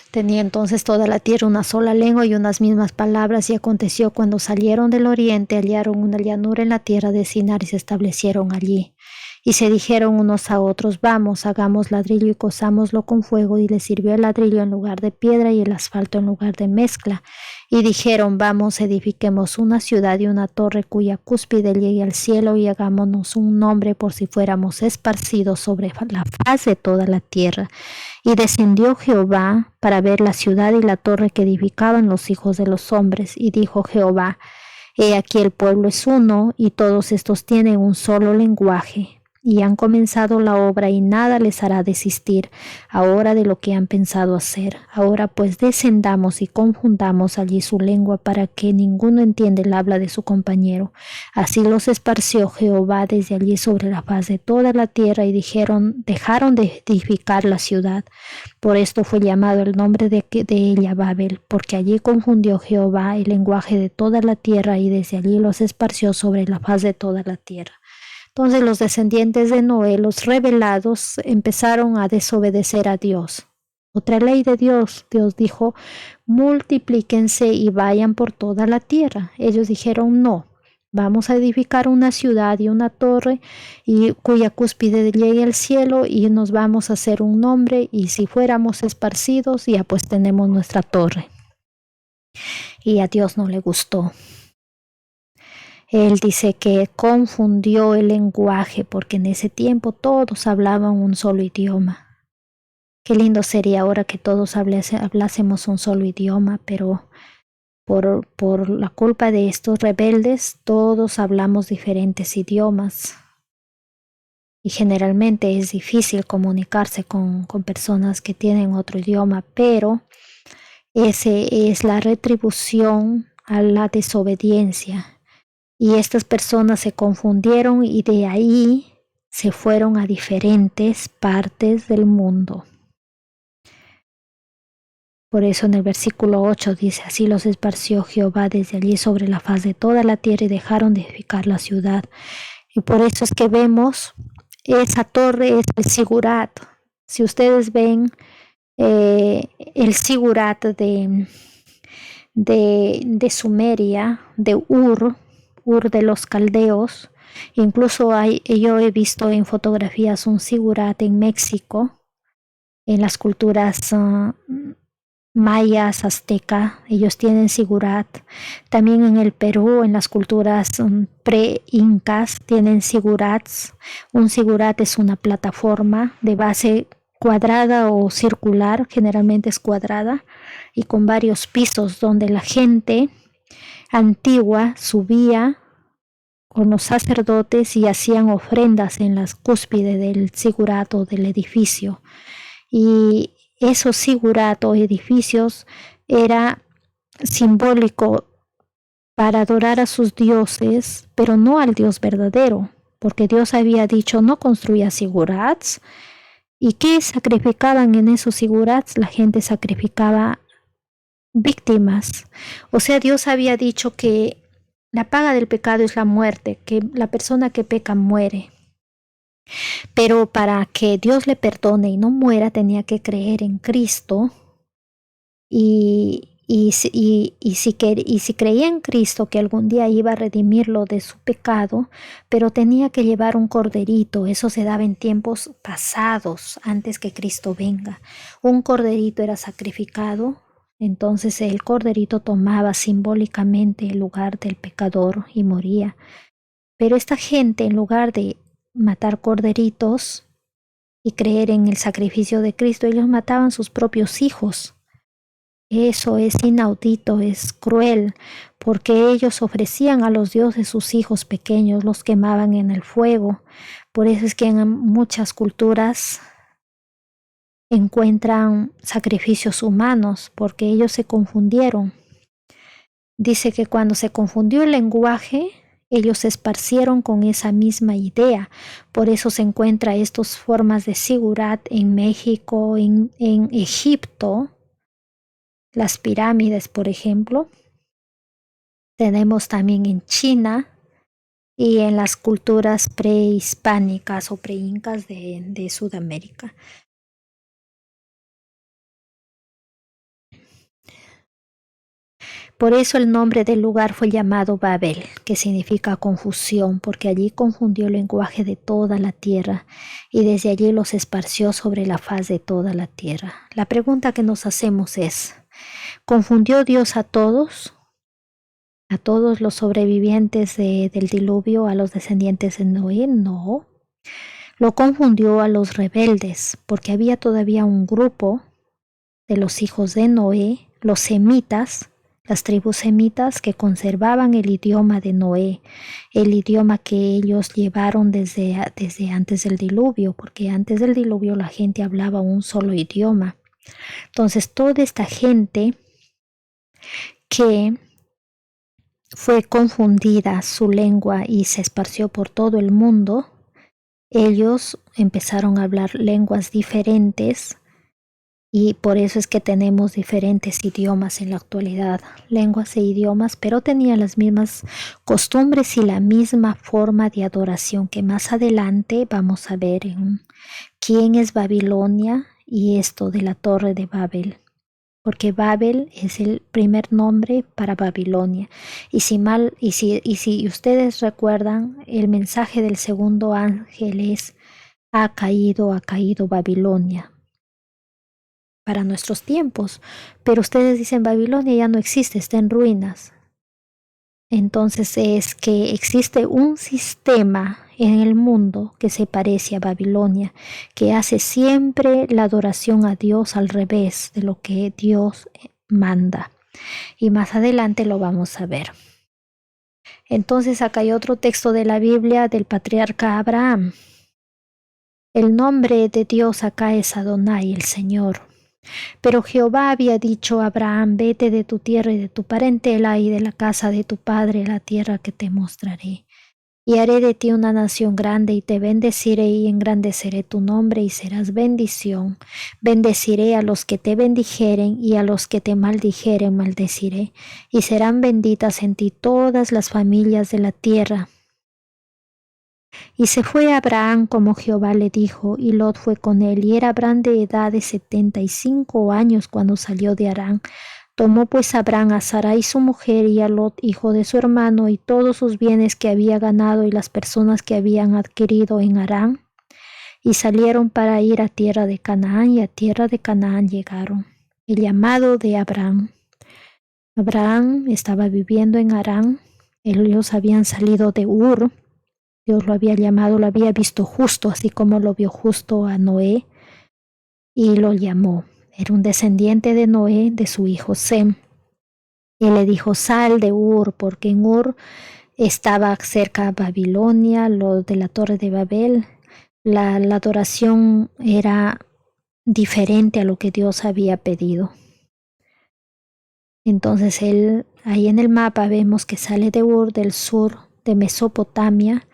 Tenía entonces toda la tierra una sola lengua y unas mismas palabras, y aconteció cuando salieron del oriente, hallaron una llanura en la tierra de Sinar y se establecieron allí. Y se dijeron unos a otros, vamos, hagamos ladrillo y cozámoslo con fuego. Y les sirvió el ladrillo en lugar de piedra y el asfalto en lugar de mezcla. Y dijeron, vamos, edifiquemos una ciudad y una torre cuya cúspide llegue al cielo, y hagámonos un nombre por si fuéramos esparcidos sobre la faz de toda la tierra. Y descendió Jehová para ver la ciudad y la torre que edificaban los hijos de los hombres. Y dijo Jehová, he aquí el pueblo es uno, y todos estos tienen un solo lenguaje. Y han comenzado la obra, y nada les hará desistir ahora de lo que han pensado hacer. Ahora pues descendamos y confundamos allí su lengua, para que ninguno entienda el habla de su compañero. Así los esparció Jehová desde allí sobre la faz de toda la tierra, y dejaron de edificar la ciudad. Por esto fue llamado el nombre de ella Babel, porque allí confundió Jehová el lenguaje de toda la tierra, y desde allí los esparció sobre la faz de toda la tierra. Entonces los descendientes de Noé, los rebelados, empezaron a desobedecer a Dios. Otra ley de Dios, Dios dijo, multiplíquense y vayan por toda la tierra. Ellos dijeron, no, vamos a edificar una ciudad y una torre y cuya cúspide llegue al cielo, y nos vamos a hacer un nombre, y si fuéramos esparcidos, ya pues tenemos nuestra torre. Y a Dios no le gustó. Él dice que confundió el lenguaje, porque en ese tiempo todos hablaban un solo idioma. Qué lindo sería ahora que todos hablásemos un solo idioma, pero por la culpa de estos rebeldes, todos hablamos diferentes idiomas. Y generalmente es difícil comunicarse con personas que tienen otro idioma, pero ese es la retribución a la desobediencia. Y estas personas se confundieron, y de ahí se fueron a diferentes partes del mundo. Por eso en el versículo 8 dice, así los esparció Jehová desde allí sobre la faz de toda la tierra, y dejaron de edificar la ciudad. Y por eso es que vemos, esa torre es el Sigurat. Si ustedes ven el Sigurat de Sumeria, de Ur de los caldeos, incluso yo he visto en fotografías un Sigurat en México, en las culturas mayas, azteca, ellos tienen Sigurat. También en el Perú, en las culturas pre-incas, tienen Sigurats. Un Sigurat es una plataforma de base cuadrada o circular, generalmente es cuadrada, y con varios pisos, donde la gente antigua subía con los sacerdotes y hacían ofrendas en las cúspides del Sigurat o del edificio. Y esos Sigurat o edificios era simbólico para adorar a sus dioses, pero no al Dios verdadero, porque Dios había dicho no construya Sigurats. ¿Y qué sacrificaban en esos Sigurats? La gente sacrificaba víctimas. O sea, Dios había dicho que la paga del pecado es la muerte, que la persona que peca muere. Pero para que Dios le perdone y no muera, tenía que creer en Cristo y y si creía en Cristo que algún día iba a redimirlo de su pecado, pero tenía que llevar un corderito. Eso se daba en tiempos pasados, antes que Cristo venga. Un corderito era sacrificado, entonces el corderito tomaba simbólicamente el lugar del pecador y moría. Pero esta gente, en lugar de matar corderitos y creer en el sacrificio de Cristo, ellos mataban sus propios hijos. Eso es inaudito, es cruel, porque ellos ofrecían a los dioses sus hijos pequeños, los quemaban en el fuego. Por eso es que en muchas culturas encuentran sacrificios humanos, porque ellos se confundieron. Dice que cuando se confundió el lenguaje, ellos se esparcieron con esa misma idea. Por eso se encuentra estas formas de sigurat en México, en Egipto. Las pirámides, por ejemplo, tenemos también en China y en las culturas prehispánicas o preincas de Sudamérica. Por eso el nombre del lugar fue llamado Babel, que significa confusión, porque allí confundió el lenguaje de toda la tierra y desde allí los esparció sobre la faz de toda la tierra. La pregunta que nos hacemos es, ¿confundió Dios a todos? ¿A todos los sobrevivientes del diluvio, a los descendientes de Noé? No. Lo confundió a los rebeldes, porque había todavía un grupo de los hijos de Noé, los semitas, las tribus semitas que conservaban el idioma de Noé, el idioma que ellos llevaron desde antes del diluvio, porque antes del diluvio la gente hablaba un solo idioma. Entonces toda esta gente que fue confundida su lengua y se esparció por todo el mundo, ellos empezaron a hablar lenguas diferentes y por eso es que tenemos diferentes idiomas en la actualidad, lenguas e idiomas, pero tenían las mismas costumbres y la misma forma de adoración que más adelante vamos a ver en quién es Babilonia y esto de la Torre de Babel. Porque Babel es el primer nombre para Babilonia. Y si ustedes recuerdan, el mensaje del segundo ángel es, ha caído Babilonia para nuestros tiempos. Pero ustedes dicen, Babilonia ya no existe, está en ruinas. Entonces es que existe un sistema en el mundo que se parece a Babilonia, que hace siempre la adoración a Dios al revés de lo que Dios manda. Y más adelante lo vamos a ver. Entonces acá hay otro texto de la Biblia del patriarca Abraham. El nombre de Dios acá es Adonai, el Señor. Pero Jehová había dicho a Abraham, vete de tu tierra y de tu parentela y de la casa de tu padre a la tierra que te mostraré. Y haré de ti una nación grande y te bendeciré y engrandeceré tu nombre y serás bendición. Bendeciré a los que te bendijeren y a los que te maldijeren maldeciré. Y serán benditas en ti todas las familias de la tierra. Y se fue Abraham como Jehová le dijo, y Lot fue con él, y era Abraham de edad de 75 años cuando salió de Harán. Tomó pues Abraham a Sarai su mujer y a Lot hijo de su hermano y todos sus bienes que había ganado y las personas que habían adquirido en Harán, y salieron para ir a tierra de Canaán, y a tierra de Canaán llegaron. El llamado de Abraham. Abraham estaba viviendo en Harán, ellos habían salido de Ur. Dios lo había llamado, lo había visto justo, así como lo vio justo a Noé, y lo llamó. Era un descendiente de Noé, de su hijo Sem. Y le dijo, sal de Ur, porque en Ur estaba cerca Babilonia, lo de la Torre de Babel. La adoración era diferente a lo que Dios había pedido. Entonces él, ahí en el mapa vemos que sale de Ur, del sur de Mesopotamia,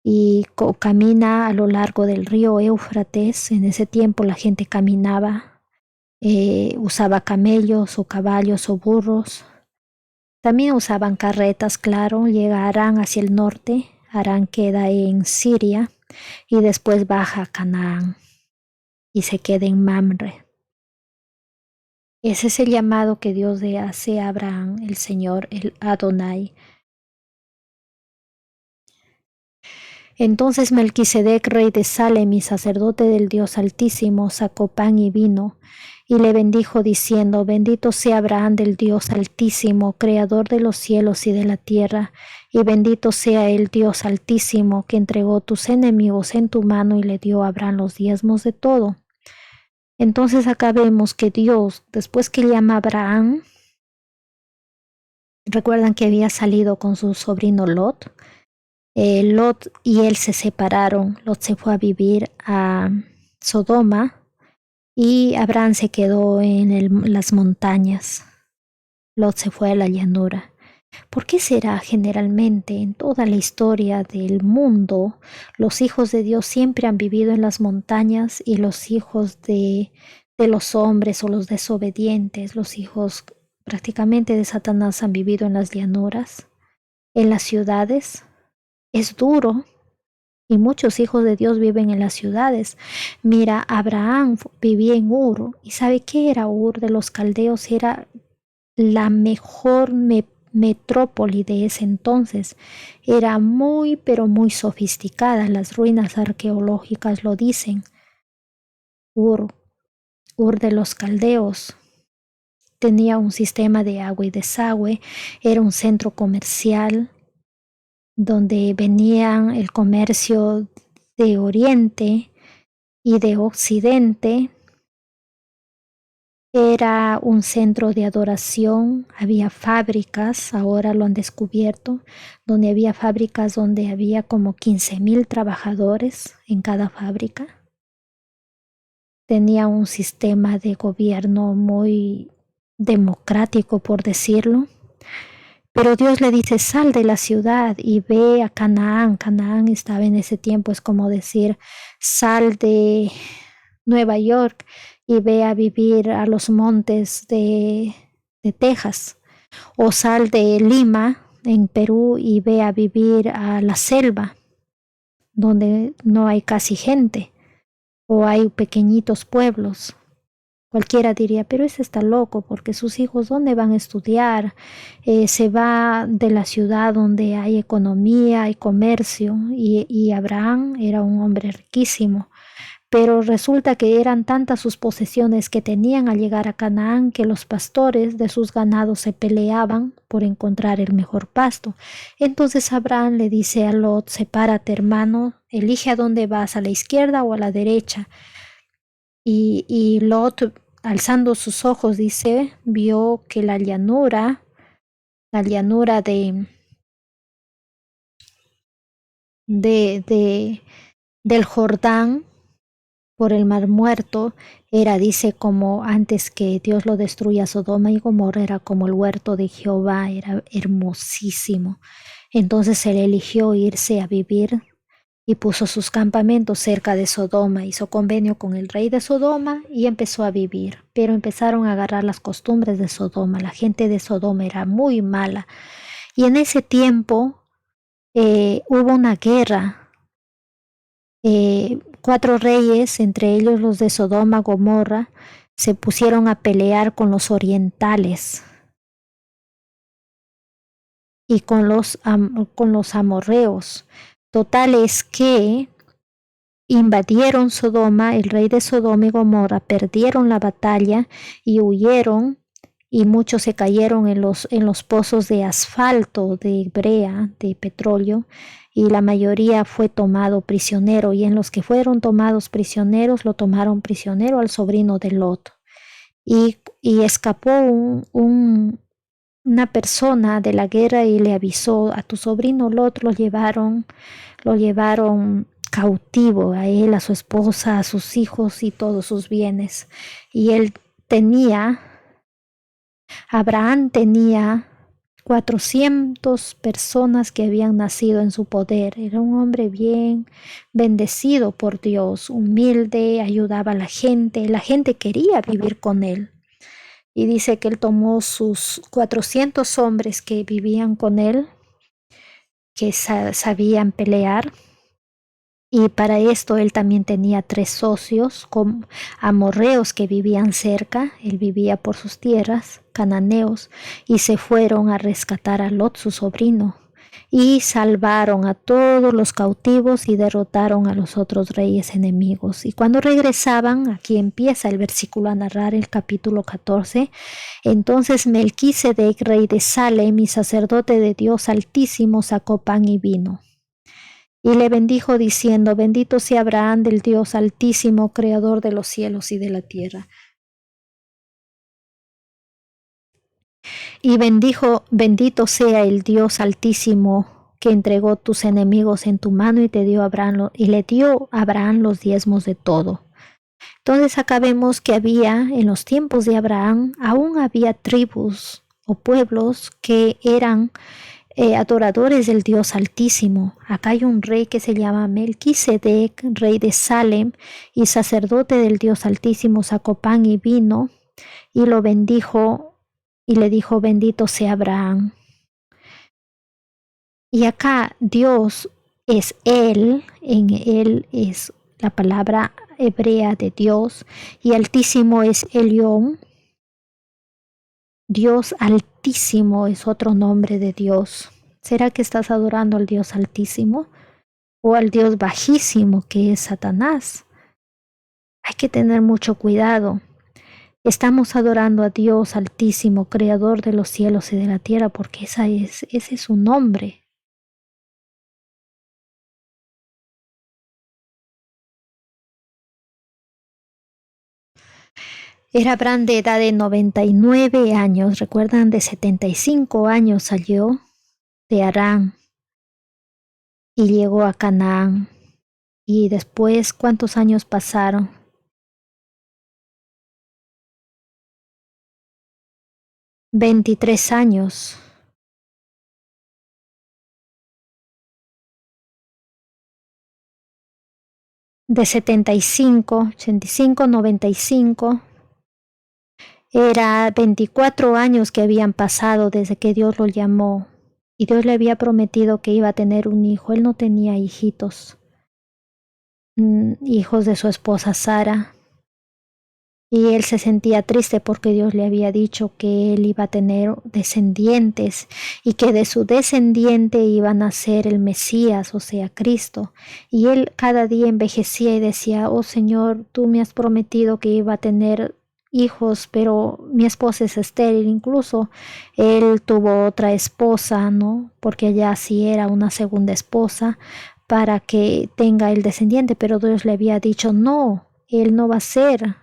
y camina a lo largo del río Éufrates. En ese tiempo la gente caminaba, usaba camellos o caballos o burros. También usaban carretas, claro. Llega a Harán hacia el norte. Harán queda en Siria y después baja a Canaán y se queda en Mamre. Ese es el llamado que Dios le hace a Abraham, el Señor, el Adonai. Entonces Melquisedec, rey de Salem y sacerdote del Dios Altísimo, sacó pan y vino, y le bendijo diciendo: Bendito sea Abraham del Dios Altísimo, creador de los cielos y de la tierra, y bendito sea el Dios Altísimo, que entregó tus enemigos en tu mano y le dio a Abraham los diezmos de todo. Entonces acá vemos que Dios, después que llama a Abraham, recuerdan que había salido con su sobrino Lot. Lot y él se separaron. Lot se fue a vivir a Sodoma y Abraham se quedó en las montañas. Lot se fue a la llanura. ¿Por qué será generalmente en toda la historia del mundo los hijos de Dios siempre han vivido en las montañas y los hijos de los hombres o los desobedientes, los hijos prácticamente de Satanás han vivido en las llanuras, en las ciudades? Es duro y muchos hijos de Dios viven en las ciudades. Mira, Abraham vivía en Ur. ¿Y sabe qué era Ur de los caldeos? Era la mejor metrópoli de ese entonces. Era muy, pero muy sofisticada. Las ruinas arqueológicas lo dicen. Ur de los caldeos. Tenía un sistema de agua y desagüe. Era un centro comercial donde venían el comercio de Oriente y de Occidente. Era un centro de adoración, había fábricas, ahora lo han descubierto, donde había fábricas donde había como 15,000 trabajadores en cada fábrica. Tenía un sistema de gobierno muy democrático, por decirlo. Pero Dios le dice: sal de la ciudad y ve a Canaán. Canaán estaba en ese tiempo, es como decir, sal de Nueva York y ve a vivir a los montes de Texas. O sal de Lima, en Perú, y ve a vivir a la selva, donde no hay casi gente, o hay pequeñitos pueblos. Cualquiera diría, pero ese está loco, porque sus hijos, ¿dónde van a estudiar? Se va de la ciudad donde hay economía y comercio, y Abraham era un hombre riquísimo. Pero resulta que eran tantas sus posesiones que tenían al llegar a Canaán que los pastores de sus ganados se peleaban por encontrar el mejor pasto. Entonces Abraham le dice a Lot: sepárate, hermano, elige a dónde vas, a la izquierda o a la derecha. Y Lot, alzando sus ojos, dice, vio que la llanura del Jordán por el Mar Muerto era, dice, como antes que Dios lo destruya Sodoma y Gomorra, era como el huerto de Jehová, era hermosísimo. Entonces él eligió irse a vivir y puso sus campamentos cerca de Sodoma, hizo convenio con el rey de Sodoma y empezó a vivir. Pero empezaron a agarrar las costumbres de Sodoma. La gente de Sodoma era muy mala. Y en ese tiempo hubo una guerra. 4 reyes, entre ellos los de Sodoma, Gomorra, se pusieron a pelear con los orientales y con los amorreos. Total es que invadieron Sodoma, el rey de Sodoma y Gomorra perdieron la batalla y huyeron, y muchos se cayeron en los pozos de asfalto, de brea, de petróleo, y la mayoría fue tomado prisionero, y en los que fueron tomados prisioneros lo tomaron prisionero al sobrino de Lot. Y escapó una persona de la guerra y le avisó: a tu sobrino Lot lo llevaron cautivo, a él, a su esposa, a sus hijos y todos sus bienes. Y Abraham tenía 400 personas que habían nacido en su poder. Era un hombre bien bendecido por Dios, humilde, ayudaba a la gente quería vivir con él. Y dice que él tomó sus 400 hombres que vivían con él, que sabían pelear, Y para esto él también tenía 3 socios amorreos que vivían cerca. Él vivía por sus tierras, cananeos, y se fueron a rescatar a Lot, su sobrino, y salvaron a todos los cautivos y derrotaron a los otros reyes enemigos. Y cuando regresaban, aquí empieza el versículo a narrar el capítulo 14, entonces Melquisedec, rey de Salem y sacerdote de Dios Altísimo, sacó pan y vino. Y le bendijo diciendo, bendito sea Abraham del Dios Altísimo, creador de los cielos y de la tierra. Y bendijo, bendito sea el Dios Altísimo, que entregó tus enemigos en tu mano y te dio Abraham, y le dio a Abraham los diezmos de todo. Entonces acá vemos que había, en los tiempos de Abraham, aún había tribus o pueblos que eran adoradores del Dios Altísimo. Acá hay un rey que se llama Melquisedec, rey de Salem y sacerdote del Dios Altísimo, sacó pan y vino y lo bendijo y le dijo, bendito sea Abraham. Y acá Dios es Él, en Él es la palabra hebrea de Dios, y Altísimo es Elión. Dios Altísimo es otro nombre de Dios. ¿Será que estás adorando al Dios Altísimo o al Dios Bajísimo, que es Satanás? Hay que tener mucho cuidado. Estamos adorando a Dios Altísimo, Creador de los cielos y de la tierra, porque ese es su nombre. Era Abraham de edad de 99 años, recuerdan, de 75 años salió de Harán y llegó a Canaán. Y después, ¿cuántos años pasaron? 23 años. De 75, 85, 95. Era 24 años que habían pasado desde que Dios lo llamó. Y Dios le había prometido que iba a tener un hijo. Él no tenía hijitos, hijos de su esposa Sara. Y él se sentía triste porque Dios le había dicho que él iba a tener descendientes y que de su descendiente iba a nacer el Mesías, o sea, Cristo. Y él cada día envejecía y decía, oh Señor, tú me has prometido que iba a tener hijos, pero mi esposa es estéril. Incluso él tuvo otra esposa, ¿no? Porque ella sí era una segunda esposa para que tenga el descendiente, pero Dios le había dicho, no, él no va a ser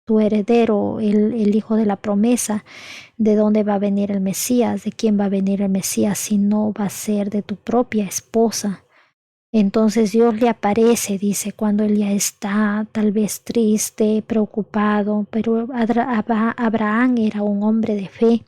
tu heredero, el hijo de la promesa, de dónde va a venir el Mesías, de quién va a venir el Mesías, si no va a ser de tu propia esposa. Entonces Dios le aparece, dice, cuando él ya está tal vez triste, preocupado, pero Abraham era un hombre de fe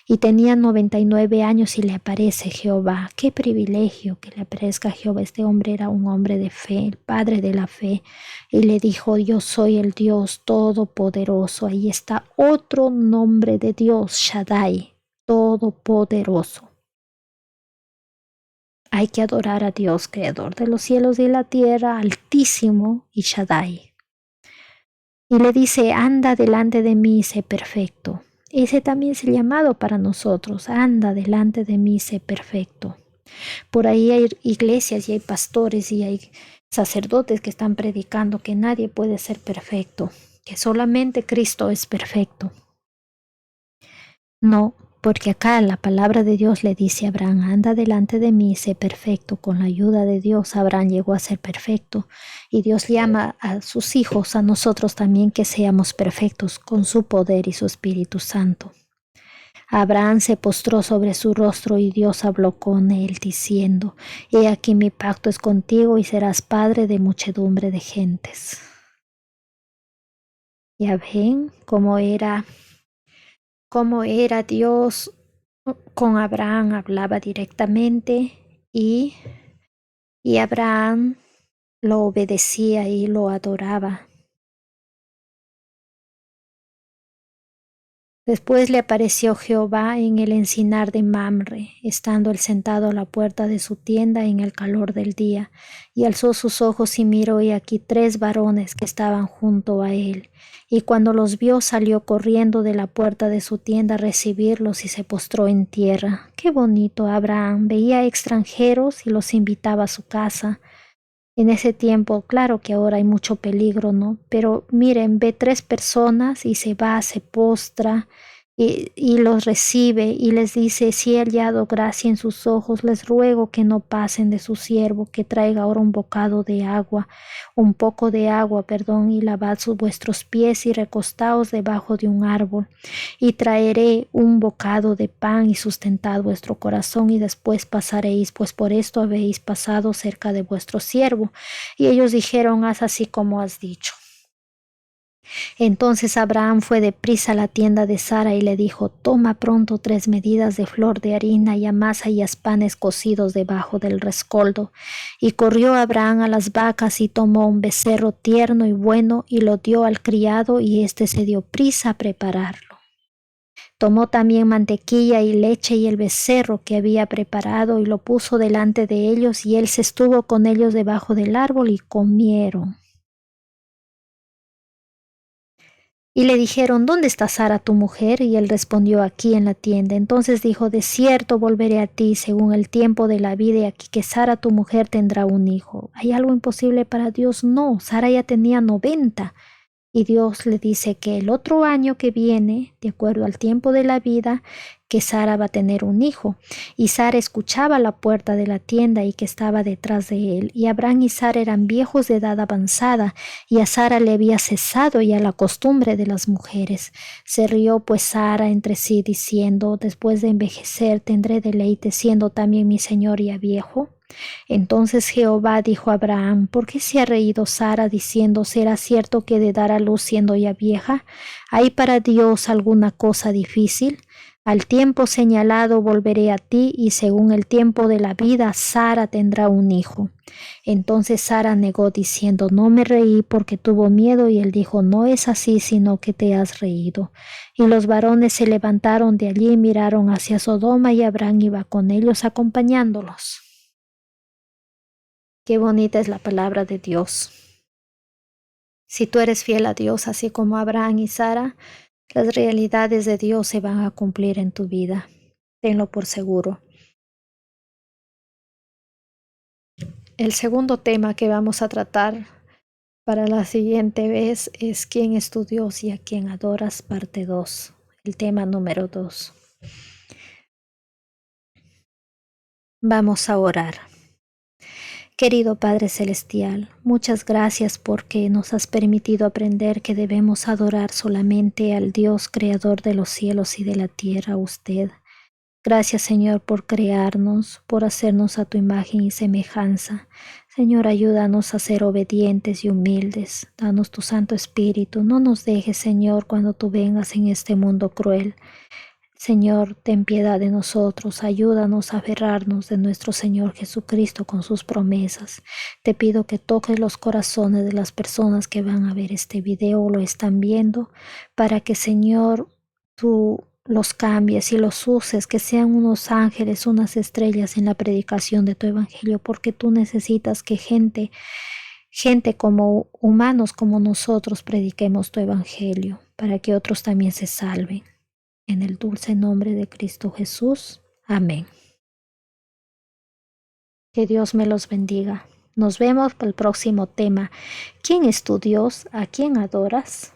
y tenía 99 años y le aparece Jehová. Qué privilegio que le aparezca Jehová. Este hombre era un hombre de fe, el padre de la fe. Y le dijo, yo soy el Dios Todopoderoso. Ahí está otro nombre de Dios, Shaddai, Todopoderoso. Hay que adorar a Dios, Creador de los cielos y la tierra, Altísimo y Shaddai. Y le dice, anda delante de mí y sé perfecto. Ese también es el llamado para nosotros, anda delante de mí, sé perfecto. Por ahí hay iglesias y hay pastores y hay sacerdotes que están predicando que nadie puede ser perfecto, que solamente Cristo es perfecto. No, porque acá la palabra de Dios le dice a Abraham, anda delante de mí, sé perfecto. Con la ayuda de Dios, Abraham llegó a ser perfecto. Y Dios llama a sus hijos, a nosotros también, que seamos perfectos con su poder y su Espíritu Santo. Abraham se postró sobre su rostro y Dios habló con él, diciendo, he aquí mi pacto es contigo y serás padre de muchedumbre de gentes. Ya ven cómo era Dios con Abraham, hablaba directamente y Abraham lo obedecía y lo adoraba. Después le apareció Jehová en el encinar de Mamre, estando él sentado a la puerta de su tienda en el calor del día, y alzó sus ojos y miró, y aquí 3 varones que estaban junto a él. Y cuando los vio, salió corriendo de la puerta de su tienda a recibirlos y se postró en tierra. Qué bonito Abraham, veía extranjeros y los invitaba a su casa. En ese tiempo, claro que ahora hay mucho peligro, ¿no? Pero miren, ve 3 personas y se va, se postra y los recibe y les dice, si he hallado gracia en sus ojos, les ruego que no pasen de su siervo, que traiga ahora un poco de agua, perdón, y lavad vuestros pies y recostaos debajo de un árbol, y traeré un bocado de pan y sustentad vuestro corazón, y después pasaréis, pues por esto habéis pasado cerca de vuestro siervo. Y ellos dijeron, haz así como has dicho. Entonces Abraham fue deprisa a la tienda de Sara y le dijo, toma pronto 3 medidas de flor de harina y amasa y haz panes cocidos debajo del rescoldo. Y corrió Abraham a las vacas y tomó un becerro tierno y bueno y lo dio al criado, y éste se dio prisa a prepararlo. Tomó también mantequilla y leche y el becerro que había preparado y lo puso delante de ellos, y él se estuvo con ellos debajo del árbol y comieron. Y le dijeron, ¿dónde está Sara tu mujer? Y él respondió, aquí en la tienda. Entonces dijo, de cierto volveré a ti según el tiempo de la vida, y aquí que Sara tu mujer tendrá un hijo. ¿Hay algo imposible para Dios? No, Sara ya tenía 90. Y Dios le dice que el otro año que viene, de acuerdo al tiempo de la vida, que Sara va a tener un hijo. Y Sara escuchaba la puerta de la tienda y que estaba detrás de él. Y Abraham y Sara eran viejos de edad avanzada, y a Sara le había cesado ya la costumbre de las mujeres. Se rió pues Sara entre sí, diciendo, después de envejecer tendré deleite, siendo también mi señor ya viejo. Entonces Jehová dijo a Abraham, ¿por qué se ha reído Sara diciendo, será cierto que de dar a luz siendo ya vieja? ¿Hay para Dios alguna cosa difícil? Al tiempo señalado volveré a ti, y según el tiempo de la vida Sara tendrá un hijo. Entonces Sara negó diciendo, no me reí, porque tuvo miedo, y él dijo, no es así, sino que te has reído. Y los varones se levantaron de allí y miraron hacia Sodoma, y Abraham iba con ellos acompañándolos. Qué bonita es la palabra de Dios. Si tú eres fiel a Dios, así como Abraham y Sara, las realidades de Dios se van a cumplir en tu vida. Tenlo por seguro. El segundo tema que vamos a tratar para la siguiente vez es ¿quién es tu Dios y a quién adoras? Parte 2. El tema número 2. Vamos a orar. Querido Padre Celestial, muchas gracias porque nos has permitido aprender que debemos adorar solamente al Dios creador de los cielos y de la tierra, usted. Gracias, Señor, por crearnos, por hacernos a tu imagen y semejanza. Señor, ayúdanos a ser obedientes y humildes. Danos tu Santo Espíritu. No nos dejes, Señor, cuando tú vengas en este mundo cruel. Señor, ten piedad de nosotros, ayúdanos a aferrarnos de nuestro Señor Jesucristo con sus promesas. Te pido que toques los corazones de las personas que van a ver este video o lo están viendo, para que, Señor, tú los cambies y los uses, que sean unos ángeles, unas estrellas en la predicación de tu evangelio, porque tú necesitas que gente como humanos como nosotros prediquemos tu evangelio, para que otros también se salven. En el dulce nombre de Cristo Jesús. Amén. Que Dios me los bendiga. Nos vemos para el próximo tema. ¿Quién es tu Dios? ¿A quién adoras?